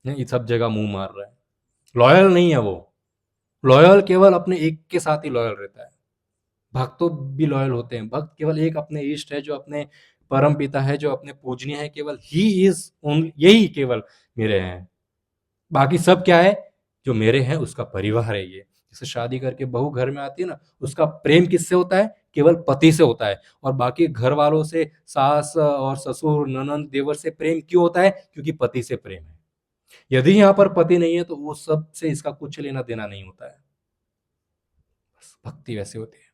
ये सब जगह मुंह मार रहा है। लॉयल नहीं है वो। लॉयल केवल अपने एक के साथ ही लॉयल रहता है। भक्त तो भी लॉयल होते हैं, भक्त केवल एक अपने इष्ट है, जो अपने परम पिता है, जो अपने पूजनीय है, केवल ही इज ओनली, यही केवल मेरे हैं। बाकी सब क्या है, जो मेरे हैं उसका परिवार है। ये जैसे शादी करके बहू घर में आती है ना, उसका प्रेम किससे होता है, केवल पति से होता है। और बाकी घर वालों से, सास और ससुर ननंद देवर से प्रेम क्यों होता है, क्योंकि पति से प्रेम है। यदि यहाँ पर पति नहीं है तो वो सब से इसका कुछ लेना देना नहीं होता है। बस भक्ति वैसे होती है।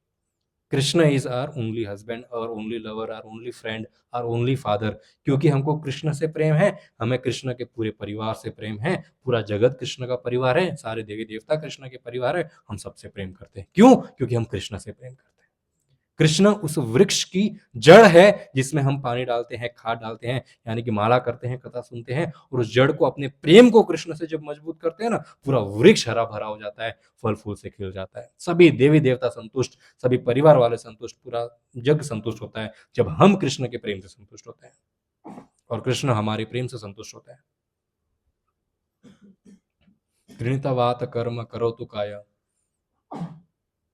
Krishna is our only husband, our only lover, our only friend, our only father. क्योंकि हमको कृष्ण से प्रेम है, हमें कृष्ण के पूरे परिवार से प्रेम है, पूरा जगत कृष्ण का परिवार है, सारे देवी देवता कृष्ण के परिवार है, हम सबसे प्रेम करते हैं। क्यों? क्योंकि हम कृष्ण से प्रेम करते हैं। कृष्ण उस वृक्ष की जड़ है जिसमें हम पानी डालते हैं, खाद डालते हैं, यानी कि माला करते हैं, कथा सुनते हैं, और उस जड़ को, अपने प्रेम को कृष्ण से जब मजबूत करते हैं ना, पूरा वृक्ष हरा भरा हो जाता है, फल फूल से खिल जाता है, सभी देवी देवता संतुष्ट, सभी परिवार वाले संतुष्ट, पूरा जग संतुष्ट होता है जब हम कृष्ण के प्रेम से संतुष्ट होते हैं और कृष्ण हमारे प्रेम से संतुष्ट होते हैं। कृणितवात कर्म करो तु काया।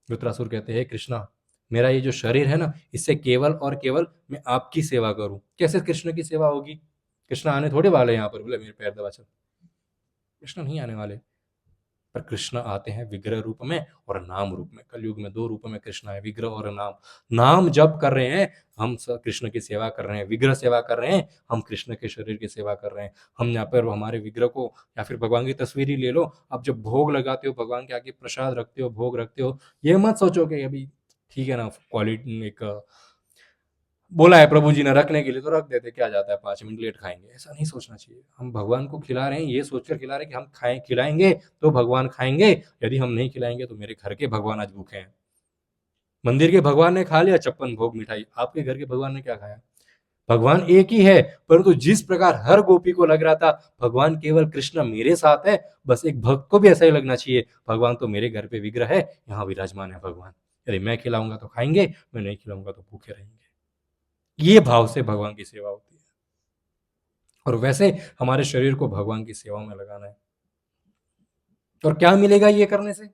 वृत्रासुर कहते हैं, कृष्णा, मेरा ये जो शरीर है ना, इससे केवल और केवल मैं आपकी सेवा करूं। कैसे कृष्ण की सेवा होगी? कृष्ण आने थोड़े वाले यहाँ पर, बोले मेरे पैर दबा चल। कृष्ण नहीं आने वाले, पर कृष्ण आते हैं विग्रह रूप में और नाम रूप में। कलयुग में दो रूपों में कृष्ण है, विग्रह और नाम। नाम जप कर रहे हैं हम, कृष्ण की सेवा कर रहे हैं। विग्रह सेवा कर रहे हैं हम, कृष्ण के शरीर की सेवा कर रहे हैं। हम यहाँ पर हमारे विग्रह को या फिर भगवान की तस्वीर ही ले लो, आप जब भोग लगाते हो, भगवान के आगे प्रसाद रखते हो, भोग रखते हो, ये मत सोचो कि अभी ठीक है ना, क्वालिटी एक बोला है प्रभु जी ने रखने के लिए तो रख देते, क्या जाता है, 5 मिनट लेट खाएंगे, ऐसा नहीं सोचना चाहिए। हम भगवान को खिला रहे हैं, ये सोचकर खिला रहे हैं कि हम खाएं, खिलाएंगे तो भगवान खाएंगे, यदि हम नहीं खिलाएंगे तो मेरे घर के भगवान आज भूखे हैं। मंदिर के भगवान ने खा लिया 56 भोग मिठाई, आपके घर के भगवान ने क्या खाया? भगवान एक ही है, परंतु जिस प्रकार हर गोपी को लग रहा था भगवान केवल कृष्ण मेरे साथ है, बस एक भक्त को भी ऐसा ही लगना चाहिए, भगवान तो मेरे घर पे विग्रह है, यहाँ विराजमान है भगवान, यदि मैं खिलाऊंगा तो खाएंगे, मैं नहीं खिलाऊंगा तो भूखे रहेंगे। ये भाव से भगवान की सेवा होती है, और वैसे हमारे शरीर को भगवान की सेवा में लगाना है। और क्या मिलेगा ये करने से?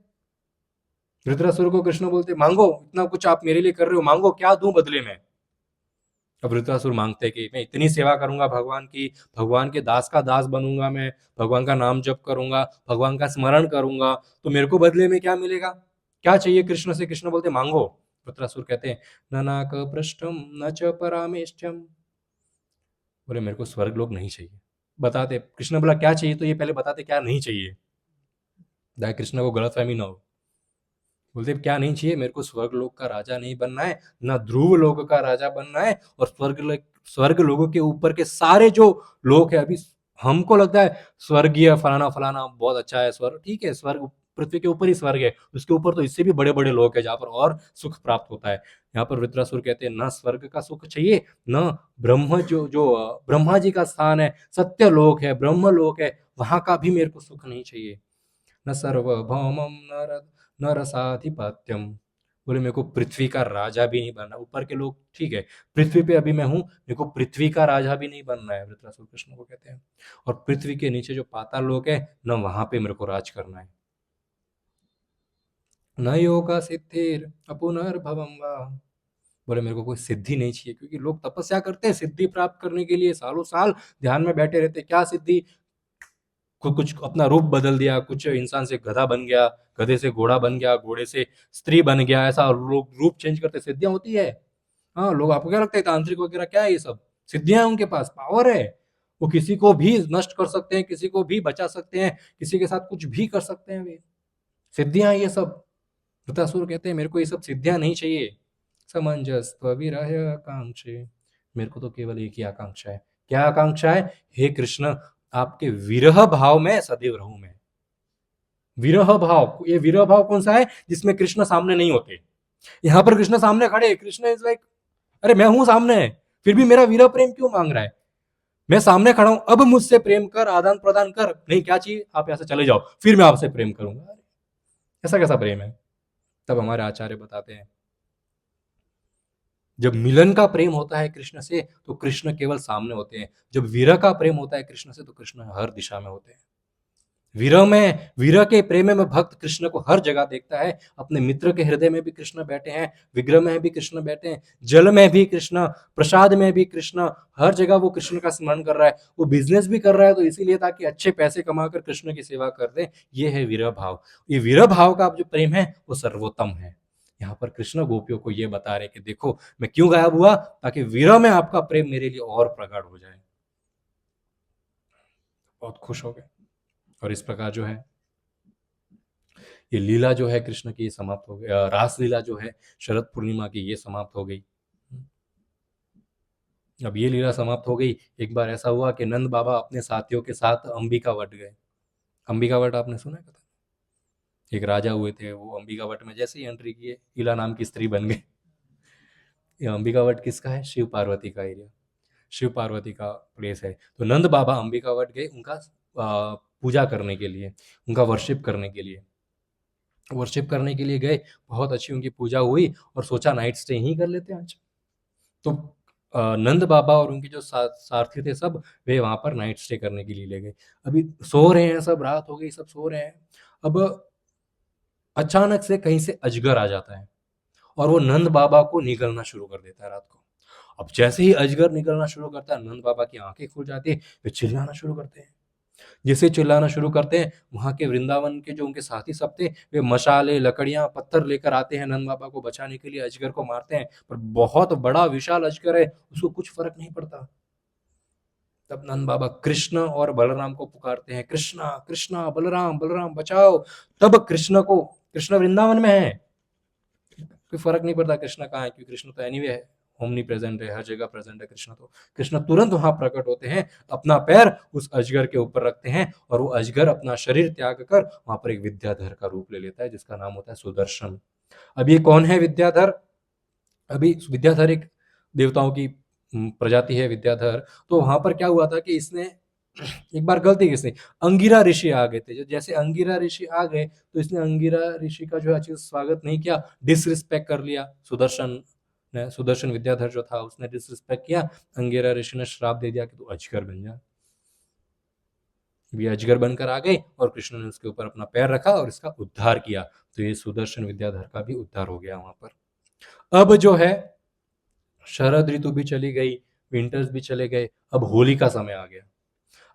वृत्रासुर को कृष्ण बोलते, मांगो, इतना कुछ आप मेरे लिए कर रहे हो, मांगो, क्या दूं बदले में? अब वृत्रासुर मांगते कि मैं इतनी सेवा करूंगा भगवान की, भगवान के दास का दास बनूंगा, मैं भगवान का नाम जप करूंगा, भगवान का स्मरण करूंगा, तो मेरे को बदले में क्या मिलेगा? क्या चाहिए कृष्ण से? कृष्ण बोलते, मांगो। वृत्रासुर कहते हैं, न नाक पृष्ठम न च परामेष्ठ्यम। बोले मेरे को स्वर्ग लोग नहीं चाहिए। बताते, कृष्ण बोला क्या चाहिए, तो ये पहले बताते क्या नहीं चाहिए, ताकि कृष्ण को गलतफहमी ना हो। बोलते क्या नहीं चाहिए? मेरे को स्वर्ग लोक का राजा नहीं बनना है, ना ध्रुव लोक का राजा बनना है, और स्वर्ग लोगों के ऊपर के सारे जो लोग है, अभी हमको लगता है स्वर्गीय फलाना फलाना बहुत अच्छा है, स्वर्ग ठीक है, स्वर्ग पृथ्वी के ऊपर ही स्वर्ग है, उसके ऊपर तो इससे भी बड़े बड़े लोग है जहाँ पर और सुख प्राप्त होता है। यहाँ पर वृत्रासुर कहते हैं, न स्वर्ग का सुख चाहिए, न ब्रह्म जो जो ब्रह्मा जी का स्थान है, सत्य लोक है, ब्रह्म लोक है, वहां का भी मेरे को सुख नहीं चाहिए। न सर्वभौमम न रसाधिपत्यम। बोले मेरे को पृथ्वी का राजा भी नहीं बनना, ऊपर के लोग ठीक है, पृथ्वी पे अभी मैं हूं, मेरे को पृथ्वी का राजा भी नहीं बनना है, वृत्रासुर कृष्ण को कहते हैं। और पृथ्वी के नीचे जो पाताल लोक है, न वहां पे मेरे को राज करना है। न योगा सिद्धिर अपुनर्भवम वा। बोले मेरे को कोई सिद्धि नहीं चाहिए, क्योंकि लोग तपस्या करते हैं सिद्धि प्राप्त करने के लिए, सालों साल ध्यान में बैठे रहते, क्या सिद्धि? कुछ अपना रूप बदल दिया, कुछ इंसान से गधा बन गया, गधे से घोड़ा बन गया, घोड़े से स्त्री बन गया, ऐसा लोग रूप चेंज करते, सिद्धियां होती है। हाँ, लोग, आपको क्या लगता है तांत्रिक वगैरह क्या है? ये सब सिद्धियां हैं, उनके पास पावर है, वो किसी को भी नष्ट कर सकते हैं, किसी को भी बचा सकते हैं, किसी के साथ कुछ भी कर सकते हैं वे, सिद्धियां ये सब। वृतासुर कहते हैं मेरे को ये सब सिद्धियां नहीं चाहिए। समंजस्व विरह आकांक्षे। मेरे को तो केवल एक ही आकांक्षा है। क्या आकांक्षा है? हे कृष्ण, आपके विरह भाव में सदैव रहूं मैं। विरह भाव, ये विरह भाव कौन सा है? जिसमें कृष्ण सामने नहीं होते। यहां पर कृष्ण सामने खड़े, कृष्ण इज लाइक, अरे मैं हूं सामने, फिर भी मेरा विरह प्रेम क्यों मांग रहा है? मैं सामने खड़ा हूं, अब मुझसे प्रेम कर, आदान प्रदान कर, नहीं क्या चाहिए, आप यहां से चले जाओ, फिर मैं आपसे प्रेम करूंगा। ऐसा कैसा प्रेम है? तब हमारे आचार्य बताते हैं, जब मिलन का प्रेम होता है कृष्ण से, तो कृष्ण केवल सामने होते हैं। जब विरह का प्रेम होता है कृष्ण से, तो कृष्ण हर दिशा में होते हैं। विरह के प्रेम में भक्त कृष्ण को हर जगह देखता है। अपने मित्र के हृदय में भी कृष्ण बैठे हैं, विग्रह में भी कृष्ण बैठे हैं, जल में भी कृष्ण, प्रसाद में भी कृष्ण, हर जगह वो कृष्ण का स्मरण कर रहा है। वो बिजनेस भी कर रहा है तो इसीलिए ताकि अच्छे पैसे कमाकर कृष्ण की सेवा कर दे। ये है विरह भाव। ये विरह भाव का जो प्रेम है वो सर्वोत्तम है। यहाँ पर कृष्ण गोपियों को ये बता रहे कि देखो मैं क्यों गायब हुआ, ताकि विरह में आपका प्रेम मेरे लिए और प्रगाढ़ हो जाए। बहुत खुश हो गए। और इस प्रकार जो है ये लीला जो है कृष्ण की ये समाप्त हो गई, रास लीला जो है शरद पूर्णिमा की ये समाप्त हो गई। अब ये लीला समाप्त हो गई। एक बार ऐसा हुआ कि नंद बाबा अपने साथियों के साथ अंबिकावट गए। अंबिकावट आपने सुना है कथा? एक राजा हुए थे, वो अंबिकावट में जैसे ही एंट्री किए, इला नाम की स्त्री बन गए। ये अंबिकावट किसका है? शिव पार्वती का एरिया, शिव पार्वती का प्लेस है। तो नंद बाबा अंबिकावट गए उनका पूजा करने के लिए, उनका वर्शिप करने के लिए, वर्शिप करने के लिए गए। बहुत अच्छी उनकी पूजा हुई और सोचा नाइट स्टे ही कर लेते हैं आज। तो नंद बाबा और उनके जो सारथी थे सब, वे वहां पर नाइट स्टे करने के लिए ले गए। अभी सो रहे हैं सब, रात हो गई, सब सो रहे हैं। अब अचानक से कहीं से अजगर आ जाता है और वो नंद बाबा को निगलना शुरू कर देता है रात को। अब जैसे ही अजगर निकलना शुरू करता है, नंद बाबा की आंखें खुल जाती है, वे चिल्लाना शुरू करते हैं। जैसे चिल्लाना शुरू करते हैं, वहां के वृंदावन के जो उनके साथी सब थे, वे मशाले, लकड़ियां, पत्थर लेकर आते हैं, नंद बाबा को बचाने के लिए अजगर को मारते हैं। पर बहुत बड़ा विशाल अजगर है, उसको कुछ फर्क नहीं पड़ता। तब नंद बाबा कृष्ण और बलराम को पुकारते हैं, कृष्णा कृष्णा, बलराम बलराम बचाओ। तब कृष्ण को, कृष्ण वृंदावन में है, कोई फर्क नहीं पड़ता कृष्ण कहाँ है, क्योंकि कृष्ण तो एनीवे है, ओमनी प्रेजेंट है, हर जगह प्रेजेंट है कृष्ण। तो कृष्ण तुरंत वहां प्रकट होते हैं, अपना पैर उस अजगर के ऊपर रखते हैं और वो अजगर अपना शरीर त्याग कर वहां पर एक विद्याधर का रूप ले लेता है, जिसका नाम होता है सुदर्शन। अब ये कौन है विद्याधर? अभी विद्याधर एक देवताओं की प्रजाति है विद्याधर। तो वहां पर क्या हुआ था कि इसने एक बार गलती किसने, अंगिरा ऋषि आ गए थे। जैसे अंगिरा ऋषि आ गए तो इसने अंगिरा ऋषि का जो है अच्छे से स्वागत नहीं किया, डिसरिस्पेक्ट कर लिया। सुदर्शन ने, सुदर्शन विद्याधर जो था उसने डिसरिस्पेक्ट किया। अंगिरा ऋषि ने श्राप दे दिया कि तू अजगर बन जा। ये अजगर बनकर आ गए और कृष्ण ने उसके ऊपर अपना पैर रखा और इसका उद्धार किया। तो ये सुदर्शन विद्याधर का भी उद्धार हो गया वहां पर। अब जो है शरद ऋतु भी चली गई, विंटर्स भी चले गए, अब होली का समय आ गया।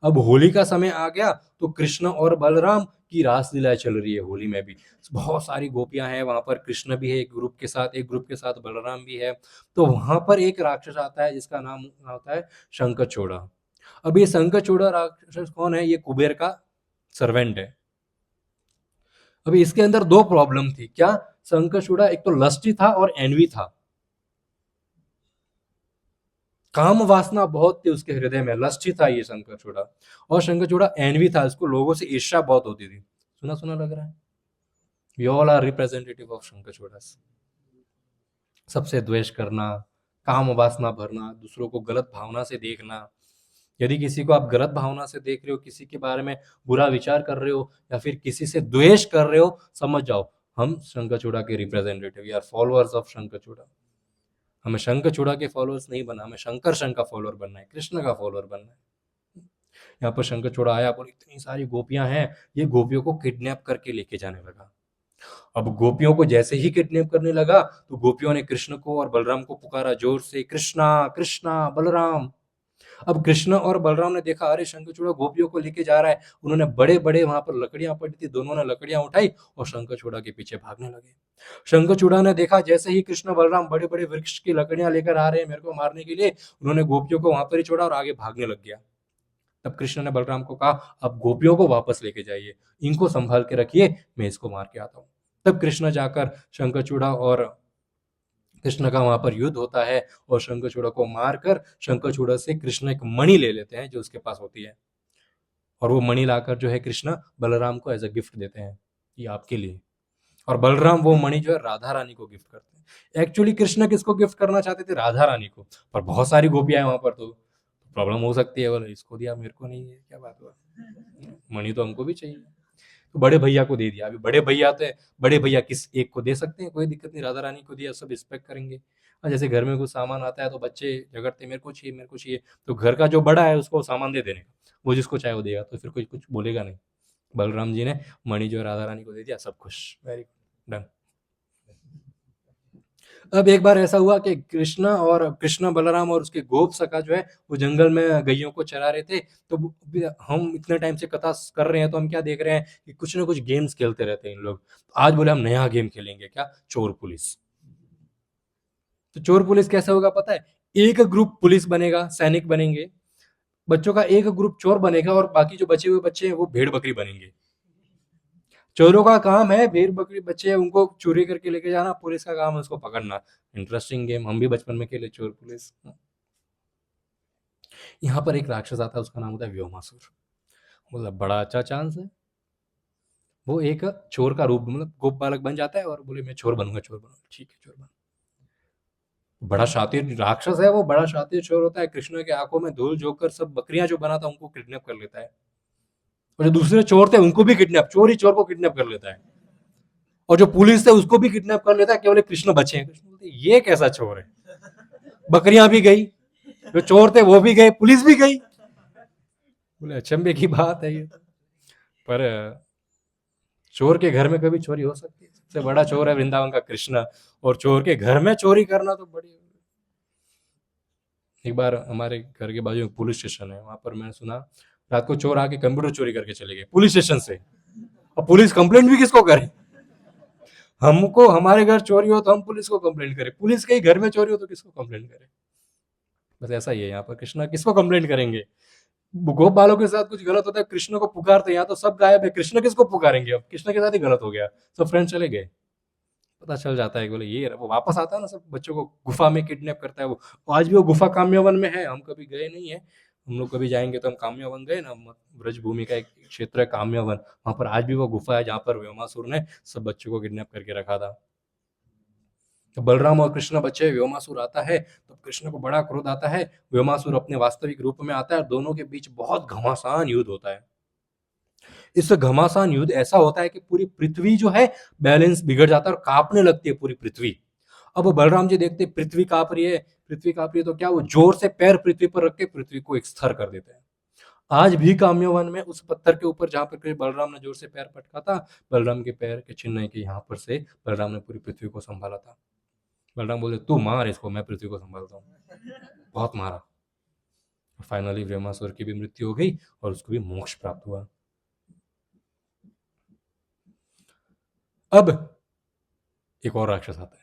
अब होली का समय आ गया तो कृष्ण और बलराम की रासलीला चल रही है होली में भी। बहुत सारी गोपियां हैं वहां पर, कृष्ण भी है एक ग्रुप के साथ, एक ग्रुप के साथ बलराम भी है। तो वहां पर एक राक्षस आता है जिसका नाम होता है शंखचूड़ा। अब ये शंखचूड़ा राक्षस कौन है? ये कुबेर का सर्वेंट है। अभी इसके अंदर दो प्रॉब्लम थी। क्या? शंखचूड़ा एक तो लस्टी था और एनवी था, काम वासना बहुत थी उसके हृदय में, लस्टी था ये शंखचूड़ा। और शंखचूड़ा एनवी था, इसको लोगों से ईर्ष्या बहुत होती थी। सुना सुना लग रहा है? We all are representative of Shankhachuda. सबसे द्वेष करना, काम वासना भरना, दूसरों को गलत भावना से देखना। यदि किसी को आप गलत भावना से देख रहे हो, किसी के बारे में बुरा विचार कर रहे हो या फिर किसी से द्वेष कर रहे हो, समझ जाओ हम शंखचूड़ा के रिप्रेजेंटेटिव या फॉलोअर्स ऑफ शंखचूड़ा। हमें शंखचूड़ा के फॉलोअर्स नहीं बनना, हमें शंकर का फॉलोअर बनना है, कृष्ण का फॉलोअर बनना है। यहाँ पर शंखचूड़ा आया, बोले इतनी सारी गोपियां हैं, ये गोपियों को किडनैप करके लेके जाने लगा। अब गोपियों को जैसे ही किडनैप करने लगा तो गोपियों ने कृष्ण को और बलराम को पुकारा जोर से, कृष्णा कृष्णा बलराम। अब कृष्ण और बलराम ने देखा, अरे शंखचूड़ा गोपियों को लेके जा रहा है। उन्होंने बड़े बड़े वहां पर लकड़ियां पड़ी थी, दोनों ने लकड़ियां उठाई और शंखचूड़ा के पीछे भागने लगे। शंखचूड़ा ने देखा जैसे ही कृष्ण बलराम बड़े बड़े वृक्ष की लकड़ियां लेकर आ रहे हैं मेरे को मारने के लिए, उन्होंने गोपियों को वहां पर ही छोड़ा और आगे भागने लग गया। तब कृष्ण ने बलराम को कहा, अब गोपियों को वापस लेके जाइए, इनको संभाल के रखिए, मैं इसको मार के आता हूँ। तब कृष्ण जाकर शंखचूड़ा और कृष्ण का वहां पर युद्ध होता है और शंखचूड़ा को मारकर शंखचूड़ा से कृष्ण एक मणि ले लेते हैं जो उसके पास होती है। और वो मणि लाकर जो है कृष्ण बलराम को एज अ गिफ्ट देते हैं, ये आपके लिए। और बलराम वो मणि जो है राधा रानी को गिफ्ट करते हैं। एक्चुअली कृष्ण किसको गिफ्ट करना चाहते थे? राधा रानी को, पर बहुत सारी गोपियां हैं वहां पर, तो प्रॉब्लम हो सकती है, बोले इसको दिया मेरे को नहीं है, क्या बात हुआ, मणि तो हमको भी चाहिए। तो बड़े भैया को दे दिया। अभी बड़े भैया तो बड़े भैया किस एक को दे सकते हैं, कोई दिक्कत नहीं, राधा रानी को दिया, सब रिस्पेक्ट करेंगे। और जैसे घर में कुछ सामान आता है तो बच्चे झगड़ते, मेरे को चाहिए मेरे को चाहिए, तो घर का जो बड़ा है उसको सामान दे देने का, वो जिसको चाहे वो देगा, तो फिर कोई कुछ बोलेगा नहीं। बलराम जी ने मणि जो राधा रानी को दे दिया, सब खुश, वेरी गुड, डन। अब एक बार ऐसा हुआ कि कृष्ण बलराम और उसके गोप सखा जो है वो जंगल में गैयों को चरा रहे थे। तो हम इतने टाइम से कथा कर रहे हैं तो हम क्या देख रहे हैं कि कुछ ना कुछ गेम्स खेलते रहते हैं इन लोग। आज बोले हम नया गेम खेलेंगे, क्या? चोर पुलिस। तो चोर पुलिस कैसे होगा पता है? एक ग्रुप पुलिस बनेगा, सैनिक बनेंगे, बच्चों का एक ग्रुप चोर बनेगा और बाकी जो बचे हुए बच्चे हैं वो भेड़ बकरी बनेंगे। चोरों का काम है भेड़ बकरी बच्चे उनको चोरी करके लेके जाना, पुलिस का काम है उसको पकड़ना। इंटरेस्टिंग गेम, हम भी बचपन में खेले चोर पुलिस। यहाँ पर एक राक्षस आता है, उसका नाम होता है व्योमासुर। बोला बड़ा अच्छा चांस है। वो एक चोर का रूप मतलब गोप बालक बन जाता है और बोले मैं चोर बनूंगा, चोर बनूंगा। ठीक है, चोर बन। बड़ा शातिर राक्षस है वो, बड़ा शातिर चोर होता है। कृष्ण के आंखों में धूल झोंक कर सब बकरियां जो बना था उनको किडनैप कर लेता है, और जो दूसरे चोर थे उनको भी किडनैप, चोर ही चोर को किडनैप कर लेता है, और जो पुलिस थे उसको भी किडनैप कर लेता है। केवल कृष्ण बचे हैं। कृष्ण बोलते ये कैसा चोर है, बकरियां भी गई, जो चोर थे वो भी गए, पुलिस भी गई। बोले अचंभे की बात है ये, पर चोर के घर में कभी चोरी हो सकती है? सबसे बड़ा चोर है वृंदावन का कृष्ण, और चोर के घर में चोरी करना तो बड़ी। एक बार हमारे घर के बाजू में पुलिस स्टेशन है, वहां पर मैंने सुना रात को चोर आके कंप्यूटर चोरी करके चले गए पुलिस स्टेशन से। और पुलिस कंप्लेंट भी किसको करे? हमको, हमारे घर चोरी हो तो हम पुलिस को कंप्लेंट करें, पुलिस के ही घर में चोरी हो तो किसको कंप्लेंट करें? बस ऐसा ही है यहाँ पर। कृष्णा किसको कंप्लेंट करेंगे? गोप बालों के साथ कुछ गलत होता है, कृष्ण को पुकारते, यहाँ तो सब गायब है, कृष्ण किसको पुकारेंगे? अब कृष्ण के साथ ही गलत हो गया, सब फ्रेंड चले गए। पता चल जाता है, बोले ये वो वापस आता है ना, सब बच्चों को गुफा में किडनैप करता है वो। आज भी वो गुफा काम्यवन में है, हम कभी गए नहीं है। हम लोग कभी जाएंगे तो हम काम्यवन गए ना, ब्रज भूमि का एक क्षेत्र है काम्यवन, वहां पर आज भी वो गुफा है जहाँ पर व्योमासुर ने सब बच्चों को किडनैप करके रखा था। तो बलराम और कृष्ण बच्चे, व्योमासुर आता है तो कृष्ण को बड़ा क्रोध आता है। व्योमासुर अपने वास्तविक रूप में आता है और दोनों के बीच बहुत घमासान युद्ध होता है। इस घमासान युद्ध ऐसा होता है कि पूरी पृथ्वी जो है बैलेंस बिगड़ जाता है और कांपने लगती है पूरी पृथ्वी। अब बलराम जी देखते पृथ्वी कांप रही है, पृथ्वी कांप रही है, तो क्या वो जोर से पैर पृथ्वी पर रख के पृथ्वी को एक स्थिर कर देते हैं। आज भी काम्यवन में उस पत्थर के ऊपर जहां पर बलराम ने जोर से पैर पटका था, बलराम के पैर के चिन्ह है कि यहाँ पर से बलराम ने पूरी पृथ्वी को संभाला था। बलराम बोले तू मार इसको, मैं पृथ्वी को संभालता हूँ। बहुत मारा, फाइनली ब्रह्मासुर की भी मृत्यु हो गई और उसको भी मोक्ष प्राप्त हुआ। अब एक और राक्षस आता है।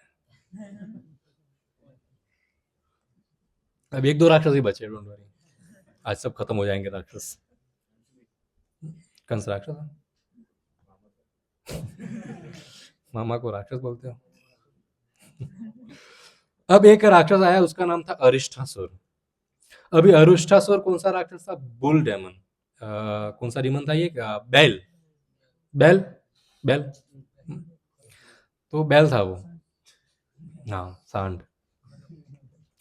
अब एक दो राक्षस ही बचे, डोंट वरी, आज सब खत्म हो जाएंगे राक्षस। कंस राक्षस मामा को राक्षस बोलते हो। अब एक राक्षस आया, उसका नाम था अरिष्ठासुर। अभी अरिष्ठासुर कौन सा राक्षस था? Bull demon. कौन सा डेमन था ये? बैल, बैल, बैल। तो बैल था वो, हाँ सांड।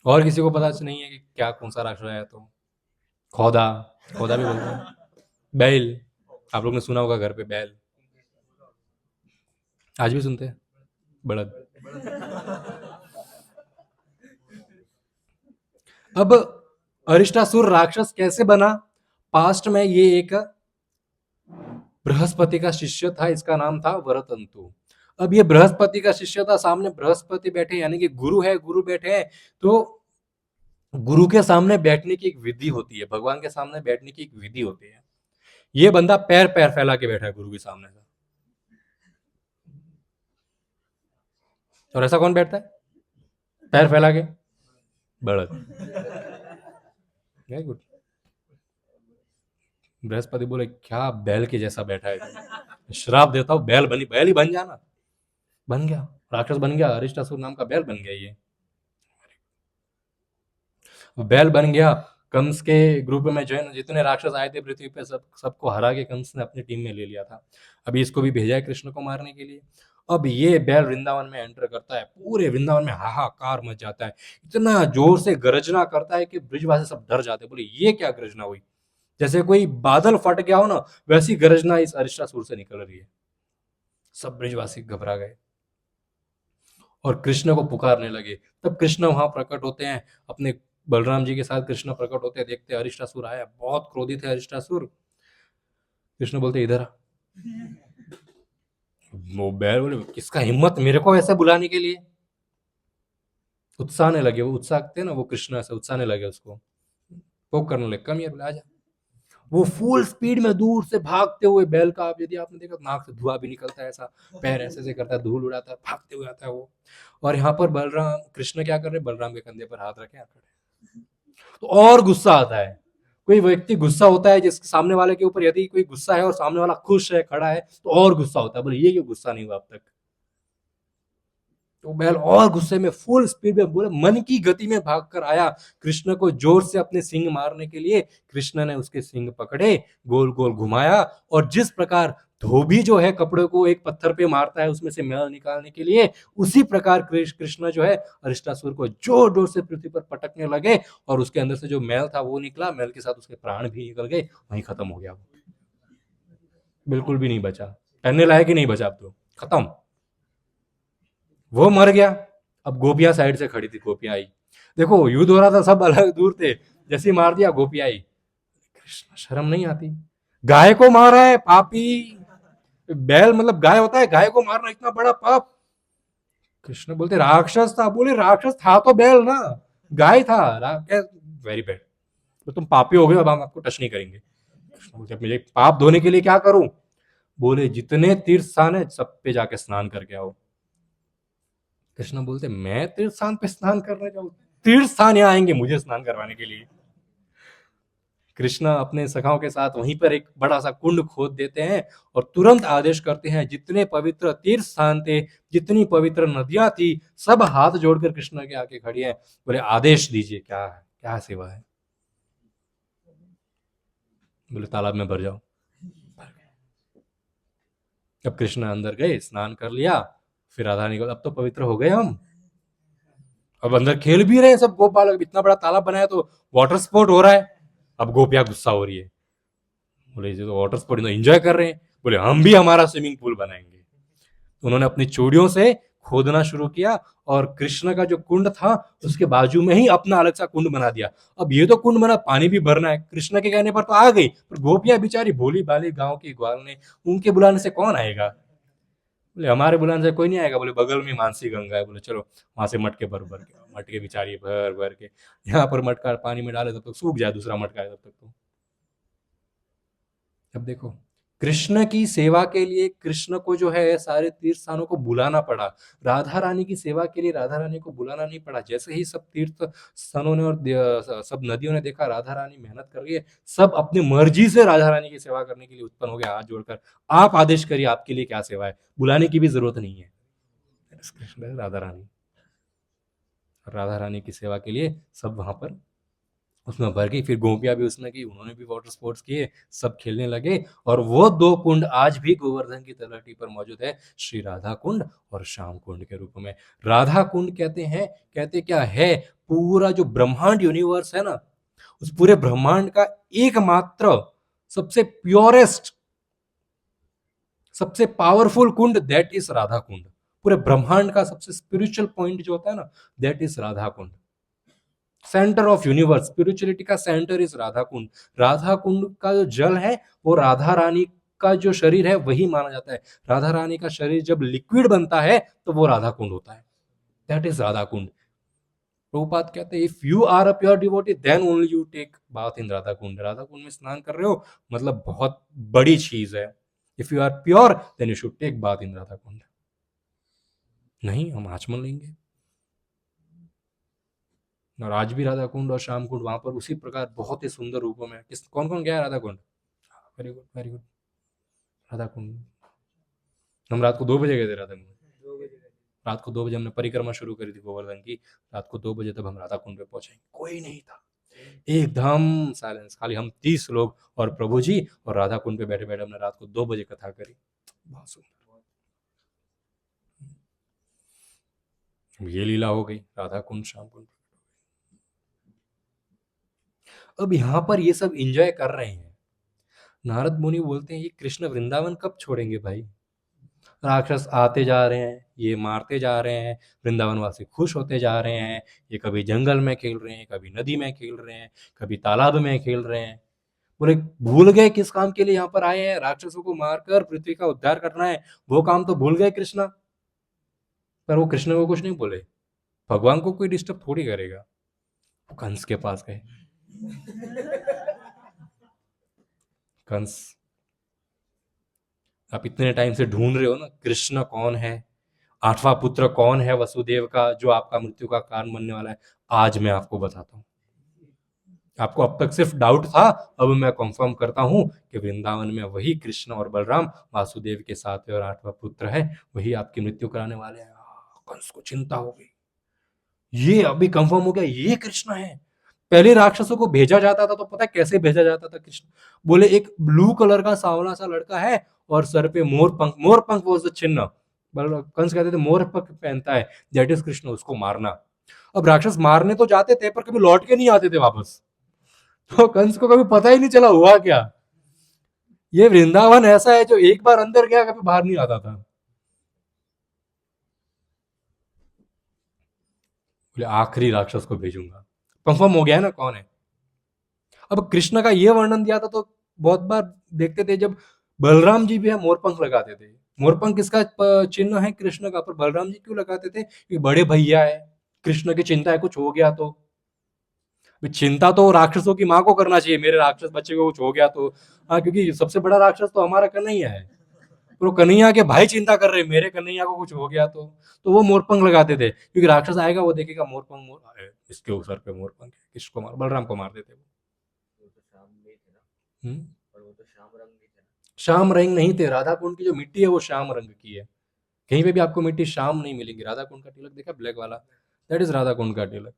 और किसी को पता नहीं है कि क्या कौन सा राक्षस आया? तो खोदा, खोदा भी बोलते हैं। बैल, आप लोग ने सुना होगा घर पे बैल, आज भी सुनते हैं। बड़द। अब अरिष्टासुर राक्षस कैसे बना? पास्ट में ये एक बृहस्पति का शिष्य था, इसका नाम था वरतंतु। अब ये बृहस्पति का शिष्य था, सामने बृहस्पति बैठे, यानी कि गुरु है, गुरु बैठे हैं, तो गुरु के सामने बैठने की एक विधि होती है, भगवान के सामने बैठने की एक विधि होती है। ये बंदा पैर पैर फैला के बैठा है गुरु के सामने से। और ऐसा कौन बैठता है पैर फैला के? बड़द। Very good. बृहस्पति बोले क्या बैल के जैसा बैठा है, श्राप देता हूं, बैल बनी, बैल ही बन जाना। बन गया, राक्षस बन गया, अरिष्टासुर नाम का बैल बन गया। ये बैल बन गया। कंस के ग्रुप में जो है ना, जितने राक्षस आए थे पृथ्वी पे, सबको हरा के कंस ने अपनी टीम में ले लिया था। अभी इसको भी भेजा है कृष्ण को मारने के लिए। अब ये बैल वृंदावन में एंटर करता है, पूरे वृंदावन में हाहाकार मच जाता है, इतना जोर से गर्जना करता है कि ब्रिजवासी सब डर जाते, बोले ये क्या गर्जना हुई? जैसे कोई बादल फट गया हो ना, वैसी गर्जना इस अरिष्टासुर से निकल रही है। सब ब्रिजवासी घबरा गए और कृष्ण को पुकारने लगे। तब कृष्ण वहां प्रकट होते हैं, अपने बलराम जी के साथ कृष्ण प्रकट होते हैं, देखते हैं अरिष्टासुर आया, बहुत क्रोधित है अरिष्टासुर। कृष्ण बोलते इधर आ। वो बैल बोले किसका हिम्मत मेरे को ऐसे बुलाने के लिए? उत्साहने लगे, वो उत्साहते ना, वो कृष्ण ऐसे उत्साहने लगे उसको, पोक करने लगे, कम यार आ जा। वो फुल स्पीड में दूर से भागते हुए, बैल का आप यदि आपने देखा नाक से धुआं भी निकलता है, ऐसा पैर ऐसे ऐसे करता है, धूल उड़ाता है, भागते हुए आता है वो। और यहाँ पर बलराम कृष्ण क्या कर रहे हैं? बलराम के कंधे पर हाथ रखे हैं, खड़े। तो और गुस्सा आता है, कोई व्यक्ति गुस्सा होता है, जिसके सामने वाले के ऊपर यदि कोई गुस्सा है और सामने वाला खुश है, खड़ा है, तो और गुस्सा होता है, बोले ये क्यों गुस्सा नहीं हुआ अब तक। तो बैल और गुस्से में फुल स्पीड में बोले मन की गति में भागकर आया कृष्ण को जोर से अपने सिंग मारने के लिए। कृष्ण ने उसके सिंग पकड़े, गोल गोल घुमाया, और जिस प्रकार धोबी जो है कपड़े को एक पत्थर पे मारता है उसमें से मैल निकालने के लिए, उसी प्रकार कृष्ण जो है अरिष्टासुर को जोर जोर से पृथ्वी पर पटकने लगे, और उसके अंदर से जो मैल था वो निकला, मैल के साथ उसके प्राण भी निकल गए, वहीं खत्म हो गया। बिल्कुल भी नहीं बचा, पहनने लायक ही नहीं बचा, अब तो खत्म, वो मर गया। अब गोपियां साइड से खड़ी थी, गोपियां आई, देखो युद्ध हो रहा था, सब अलग दूर थे, जैसे ही मार दिया गोपियां आई। कृष्ण शर्म नहीं आती, गाय को मारा है पापी, बैल मतलब गाय होता है, गाय को मारना इतना बड़ा पाप। कृष्ण बोलते राक्षस था, बोले राक्षस था तो बैल ना, गाय था। वेरी बैड, तो तुम पापी हो गए, अब हम आपको टच नहीं करेंगे। कृष्ण बोलते मुझे पाप धोने के लिए क्या करूं? बोले जितने तीर्थ स्थान है सब पे जाके स्नान करके आओ। कृष्ण बोलते मैं तीर्थ स्थान पे स्नान करने जाऊं? तीर्थ स्थान यहाँ आएंगे मुझे स्नान करवाने के लिए। कृष्ण अपने सखाओं के साथ वहीं पर एक बड़ा सा कुंड खोद देते हैं और तुरंत आदेश करते हैं, जितने पवित्र तीर्थ स्थान थे, जितनी पवित्र नदियां थी, सब हाथ जोड़कर कृष्ण के आके खड़ी है, बोले आदेश दीजिए, क्या है, क्या सेवा है? बोले तालाब में भर जाओ। अब कृष्ण अंदर गए, स्नान कर लिया, फिर राधा निकल, अब तो पवित्र हो गए हम, अब अंदर खेल भी रहे हैं सब गोपाल, इतना बड़ा तालाब बनाया तो वाटर स्पोर्ट हो रहा है। अब गोपियां गुस्सा हो रही है, बोले ये तो वाटर स्पोर्ट एंजॉय कर रहे हैं, बोले हम भी हमारा स्विमिंग पूल बनाएंगे। तो उन्होंने अपनी चूड़ियों से खोदना शुरू किया, और कृष्ण का जो कुंड था उसके बाजू में ही अपना अलग सा कुंड बना दिया। अब ये तो कुंड बना, पानी भी भरना है, कृष्ण के कहने पर तो आ गई, पर गोपियां बेचारी भोली भाली गांव की ग्वाल ने, उनके बुलाने से कौन आएगा? बोले हमारे बुलाने से कोई नहीं आएगा, बोले बगल में मानसी गंगा है, बोले चलो वहां से मटके भर भर के, मटके बेचारी भर भर के यहाँ पर मटका पानी में डाले तब तक सूख जाए, दूसरा मटका है तब तक तो। अब देखो कृष्ण की सेवा के लिए कृष्ण को जो है सारे तीर्थ स्थानों को बुलाना पड़ा, राधा रानी की सेवा के लिए राधा रानी को बुलाना नहीं पड़ा। जैसे ही सब तीर्थ स्थानों ने और सब नदियों ने देखा राधा रानी मेहनत कर रही है, सब अपनी मर्जी से राधा रानी की सेवा करने के लिए उत्पन्न हो गया, हाथ जोड़कर आप आदेश करिए आपके लिए क्या सेवा है, बुलाने की भी जरूरत नहीं है। कृष्ण राधा रानी, राधा रानी की सेवा के लिए सब वहां पर उसमें भर गई। फिर गोपियां भी उसमें की, उन्होंने भी वाटर स्पोर्ट्स किए, सब खेलने लगे, और वो दो कुंड आज भी गोवर्धन की तलहटी पर मौजूद है, श्री राधा कुंड और श्याम कुंड के रूप में। राधा कुंड कहते हैं, कहते क्या है, पूरा जो ब्रह्मांड यूनिवर्स है ना, उस पूरे ब्रह्मांड का एकमात्र सबसे प्योरेस्ट, सबसे पावरफुल कुंड, दैट इज राधा कुंड। पूरे ब्रह्मांड का सबसे स्पिरिचुअल पॉइंट जो होता है ना, that is Radha Kund. Centre of universe, spirituality का सेंटर इज राधा कुंड। राधा कुंड का जो जल है वो राधा रानी का जो शरीर है वही माना जाता है। राधा रानी का शरीर जब लिक्विड बनता है तो वो राधा कुंड होता है, दैट इज राधा कुंड। प्रभुपाद कहते हैं if you are a pure devotee then only you take bath in Radha Kund. Radha Kund में स्नान कर रहे हो मतलब बहुत बड़ी चीज है। If you are pure then you should take bath in Radha Kund. नहीं, हम आचमन लेंगे। और आज भी राधा कुंड और श्याम कुंड वहां पर उसी प्रकार बहुत ही सुंदर रूपों में, किस कौन कौन गया है Radha Kund? Very good, very good. Radha Kund हम रात को 2 बजे गए थे, राधा कुंड रात को 2 बजे हमने परिक्रमा शुरू करी थी गोवर्धन की, रात को 2 बजे तक हम राधा कुंड पे पहुंचे, कोई नहीं था, एकदम साइलेंस, खाली हम 30 लोग और प्रभु जी, और राधा कुंड पे बैठे बैठे हमने रात को 2 बजे कथा करी, बहुत सुंदर। ये लीला हो गई राधा कुंड श्याम कुंड। अब यहाँ पर ये सब एंजॉय कर रहे हैं, नारद मुनि बोलते हैं ये कृष्ण वृंदावन कब छोड़ेंगे भाई? राक्षस आते जा रहे हैं, ये मारते जा रहे हैं, वृंदावन वासी खुश होते जा रहे हैं, ये कभी जंगल में खेल रहे हैं, कभी नदी में खेल रहे हैं, कभी तालाब में खेल रहे हैं। बोले भूल गए किस काम के लिए यहाँ पर आए हैं? राक्षसों को मारकर पृथ्वी का उद्धार करना है, वो काम तो भूल गए कृष्णा। पर वो कृष्ण को कुछ नहीं बोले, भगवान को कोई डिस्टर्ब थोड़ी करेगा। वो कंस के पास गए, कंस आप इतने टाइम से ढूंढ रहे हो ना कृष्ण कौन है, 8वां पुत्र कौन है वसुदेव का जो आपका मृत्यु का कारण बनने वाला है, आज मैं आपको बताता हूं। आपको अब तक सिर्फ डाउट था, अब मैं कंफर्म करता हूं कि वृंदावन में वही कृष्ण और बलराम वासुदेव के 7वें और 8वां पुत्र है, वही आपकी मृत्यु कराने वाले हैं। कंस को चिंता हो गई, ये अभी कंफर्म हो गया ये कृष्ण है। पहले राक्षसों को भेजा जाता था तो पता है कैसे भेजा जाता था? कृष्ण बोले एक ब्लू कलर का सांवला सा लड़का है और सर पे मोर पंख वो चिन्ह, कंस कहते थे मोर पंख पहनता है, दैट इज कृष्ण, उसको मारना। अब राक्षस मारने तो जाते थे पर कभी लौट के नहीं आते थे वापस, तो कंस को कभी पता ही नहीं चला हुआ क्या। ये वृंदावन ऐसा है जो एक बार अंदर गया कभी बाहर नहीं आता था। बोले आखिरी राक्षस को भेजूंगा, कंफर्म हो गया है ना कौन है। अब कृष्ण का ये वर्णन दिया था तो बहुत बार देखते थे जब बलराम जी भी है मोरपंख लगाते थे। मोरपंख किसका चिन्ह है? कृष्ण का। पर बलराम जी क्यों लगाते थे? कि बड़े भैया है, कृष्ण की चिंता है कुछ हो गया तो। चिंता तो राक्षसों की माँ को करना चाहिए, मेरे राक्षस बच्चे को कुछ हो गया तो। हाँ, क्योंकि सबसे बड़ा राक्षस तो हमारा कन्हैया है, तो वो कन्हैया के भाई चिंता कर रहे मेरे कन्हैया को कुछ हो गया तो वो मोरपंख लगाते थे, क्योंकि राक्षस आएगा वो देखेगा मोरपंख इसके सर पे मोरपंख है, किसको मार, बलराम को मार देते वो। श्याम रंग नहीं थे, राधा कुंड की जो मिट्टी है वो श्याम रंग की है। कहीं पे भी आपको मिट्टी श्याम नहीं मिलेगी। राधा कुंड का तिलक देखा ब्लैक वाला, दैट इज राधा कुंड का तिलक।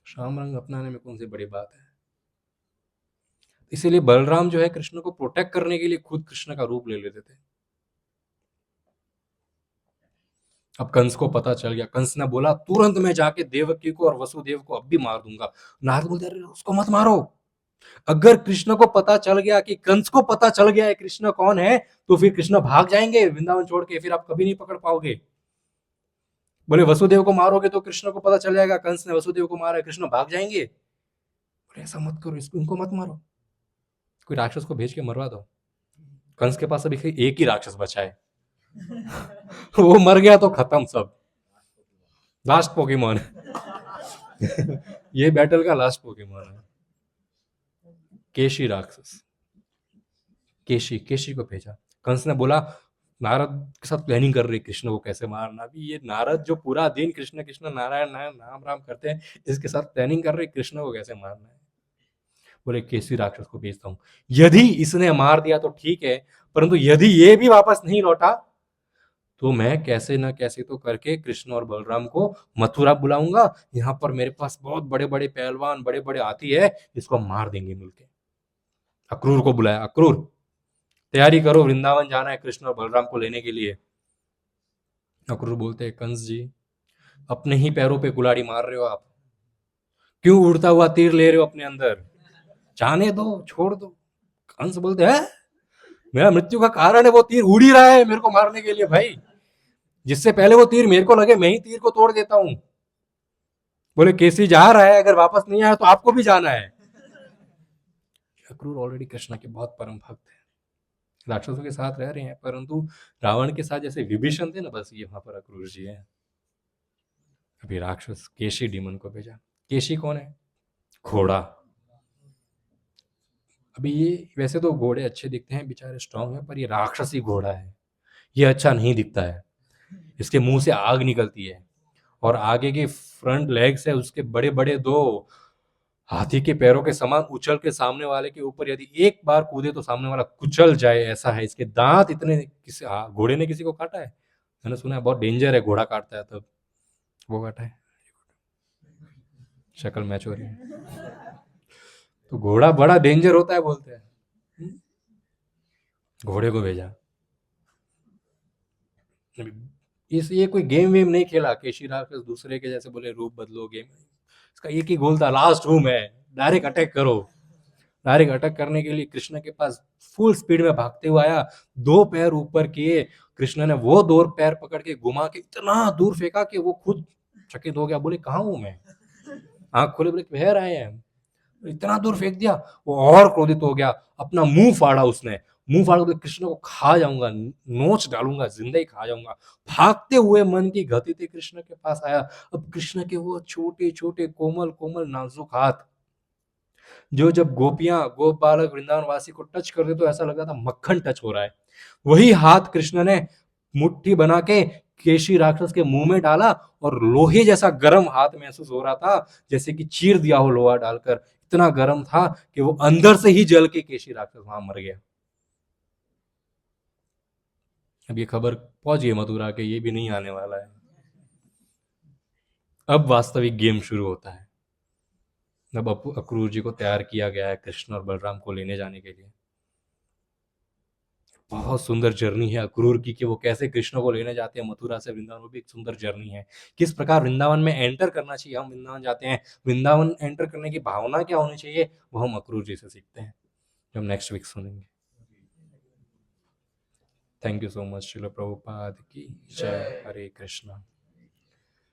श्याम रंग अपनाने में कौन सी बड़ी बात है। इसीलिए बलराम जो है कृष्ण को प्रोटेक्ट करने के लिए खुद कृष्ण का रूप ले लेते थे। अब कंस को पता चल गया, कंस ने बोला तुरंत मैं जाके देवकी को और वसुदेव को अब भी मार दूंगा। नारद बोलते अरे उसको मत मारो, अगर कृष्ण को पता चल गया कि कंस को पता चल गया है कृष्ण कौन है, तो फिर कृष्ण भाग जाएंगे वृंदावन छोड़ के, फिर आप कभी नहीं पकड़ पाओगे। बोले वसुदेव को मारोगे तो कृष्ण को पता चल जाएगा कंस ने वसुदेव को मारा है, कृष्ण भाग जाएंगे। बोले ऐसा मत करो, इसको इनको मत मारो, कोई राक्षस को भेज के मरवा दो। कंस के पास अभी एक ही राक्षस बचा है वो मर गया तो खत्म सब, लास्ट पोकेमॉन ये बैटल का लास्ट पोकेमॉन है। केशी राक्षस, केशी को भेजा। कंस ने बोला नारद के साथ प्लानिंग कर रही कृष्ण को कैसे मारना। अभी ये नारद जो पूरा दिन कृष्ण कृष्ण नारायण नारायण नाम राम करते हैं, इसके साथ प्लानिंग कर रही कृष्ण को कैसे मारना है। बोले केसी राक्षस को भेजता हूं, यदि इसने मार दिया तो ठीक है, परंतु यदि ये भी वापस नहीं लौटा तो मैं कैसे न कैसे तो करके कृष्ण और बलराम को मथुरा बुलाऊंगा। यहाँ पर मेरे पास बहुत बड़े बड़े पहलवान बड़े बड़े हाथी है, इसको मार देंगे मिलके। अक्रूर को बुलाया, अक्रूर तैयारी करो, वृंदावन जाना है कृष्ण और बलराम को लेने के लिए। अक्रूर बोलते हैं कंस जी अपने ही पैरों पे कुल्हाड़ी मार रहे हो आप, क्यों उड़ता हुआ तीर ले रहे हो अपने अंदर, जाने दो छोड़ दो। कंस बोलते हैं मेरा मृत्यु का कारण है वो तीर उड़ ही रहा है मेरे को मारने के लिए भाई, जिससे पहले वो तीर मेरे को लगे मैं ही तीर को तोड़ देता हूं। बोले केसी जा रहा है, अगर वापस नहीं आया तो आपको भी जाना है। अक्रूर ऑलरेडी कृष्ण के बहुत परम भक्त है, राक्षसों के साथ रह रहे हैं, परंतु रावण के साथ जैसे विभीषण थे ना, बस ये वहां पर अक्रूर जी है। अभी राक्षस केशी डीमन को भेजा। केशी कौन है? घोड़ा। अभी ये वैसे तो घोड़े अच्छे दिखते हैं, बेचारे स्ट्रांग है, पर ये राक्षसी घोड़ा है, ये अच्छा नहीं दिखता है। इसके मुंह से आग निकलती है और आगे के फ्रंट लेग्स है उसके बड़े बड़े दो हाथी के पैरों के समान, उछल के सामने वाले के ऊपर यदि एक बार कूदे तो सामने वाला कुचल जाए, ऐसा है। इसके दांत इतने, किसी घोड़े ने किसी को काटा है? मैंने सुना है बहुत डेंजर है, घोड़ा काटता है तब। वो काटा है, शक्ल मैच हो रही है। तो घोड़ा बड़ा डेंजर होता है बोलते हैं। घोड़े को भेजा। इस ये कोई गेम वेम नहीं खेला केशी राक्षस दूसरे के जैसे बोले रूप बदलो गेम, इसका एक ही गोल था, लास्ट रूम है, डायरेक्ट अटैक करो। डायरेक्ट अटैक करने के लिए कृष्ण के पास फुल स्पीड में भागते हुए आया, दो पैर ऊपर किए, कृष्ण ने वो दो पैर पकड़ के घुमा के इतना दूर फेंका कि वो खुद चकित हो गया, बोले कहाँ हूं मैं, आंख खोले, बोले बहर आए हैं, इतना दूर फेंक दिया। वो और क्रोधित हो गया, अपना मुंह फाड़ा उसने, मुंह फाड़ के कृष्ण को खा जाऊंगा, नोच डालूंगा, जिंदा ही खा जाऊंगा। भागते हुए मन की गति थी कृष्ण के पास आया। अब कृष्ण के वो छोटे छोटे कोमल कोमल नाजुक हाथ, जो जब गोपियां गोप बालक वृंदावन वासी को टच करते तो ऐसा लगा था मक्खन टच हो रहा है, वही हाथ कृष्ण ने मुट्ठी बना के केशी राक्षस के मुंह में डाला और लोहे जैसा गर्म हाथ महसूस हो रहा था, जैसे कि चीर दिया हो लोहा डालकर। इतना गर्म था कि वो अंदर से ही जल के केशी राक्षस वहां मर गया। अब ये खबर पहुंच गई मथुरा के, ये भी नहीं आने वाला है। अब वास्तविक गेम शुरू होता है। अब अक्रूर जी को तैयार किया गया है कृष्ण और बलराम को लेने जाने के लिए। बहुत सुंदर जर्नी है अक्रूर की कि वो कैसे कृष्ण को लेने जाते हैं मथुरा से वृंदावन। वो भी एक सुंदर जर्नी है, किस प्रकार वृंदावन में एंटर करना चाहिए। हम वृंदावन जाते हैं, वृंदावन एंटर करने की भावना क्या होनी चाहिए, वो हम अक्रूर जी से सीखते हैं, जो हम नेक्स्ट वीक सुनेंगे। Thank you so much. शिल प्रभुपाद की जय। हरे कृष्णा।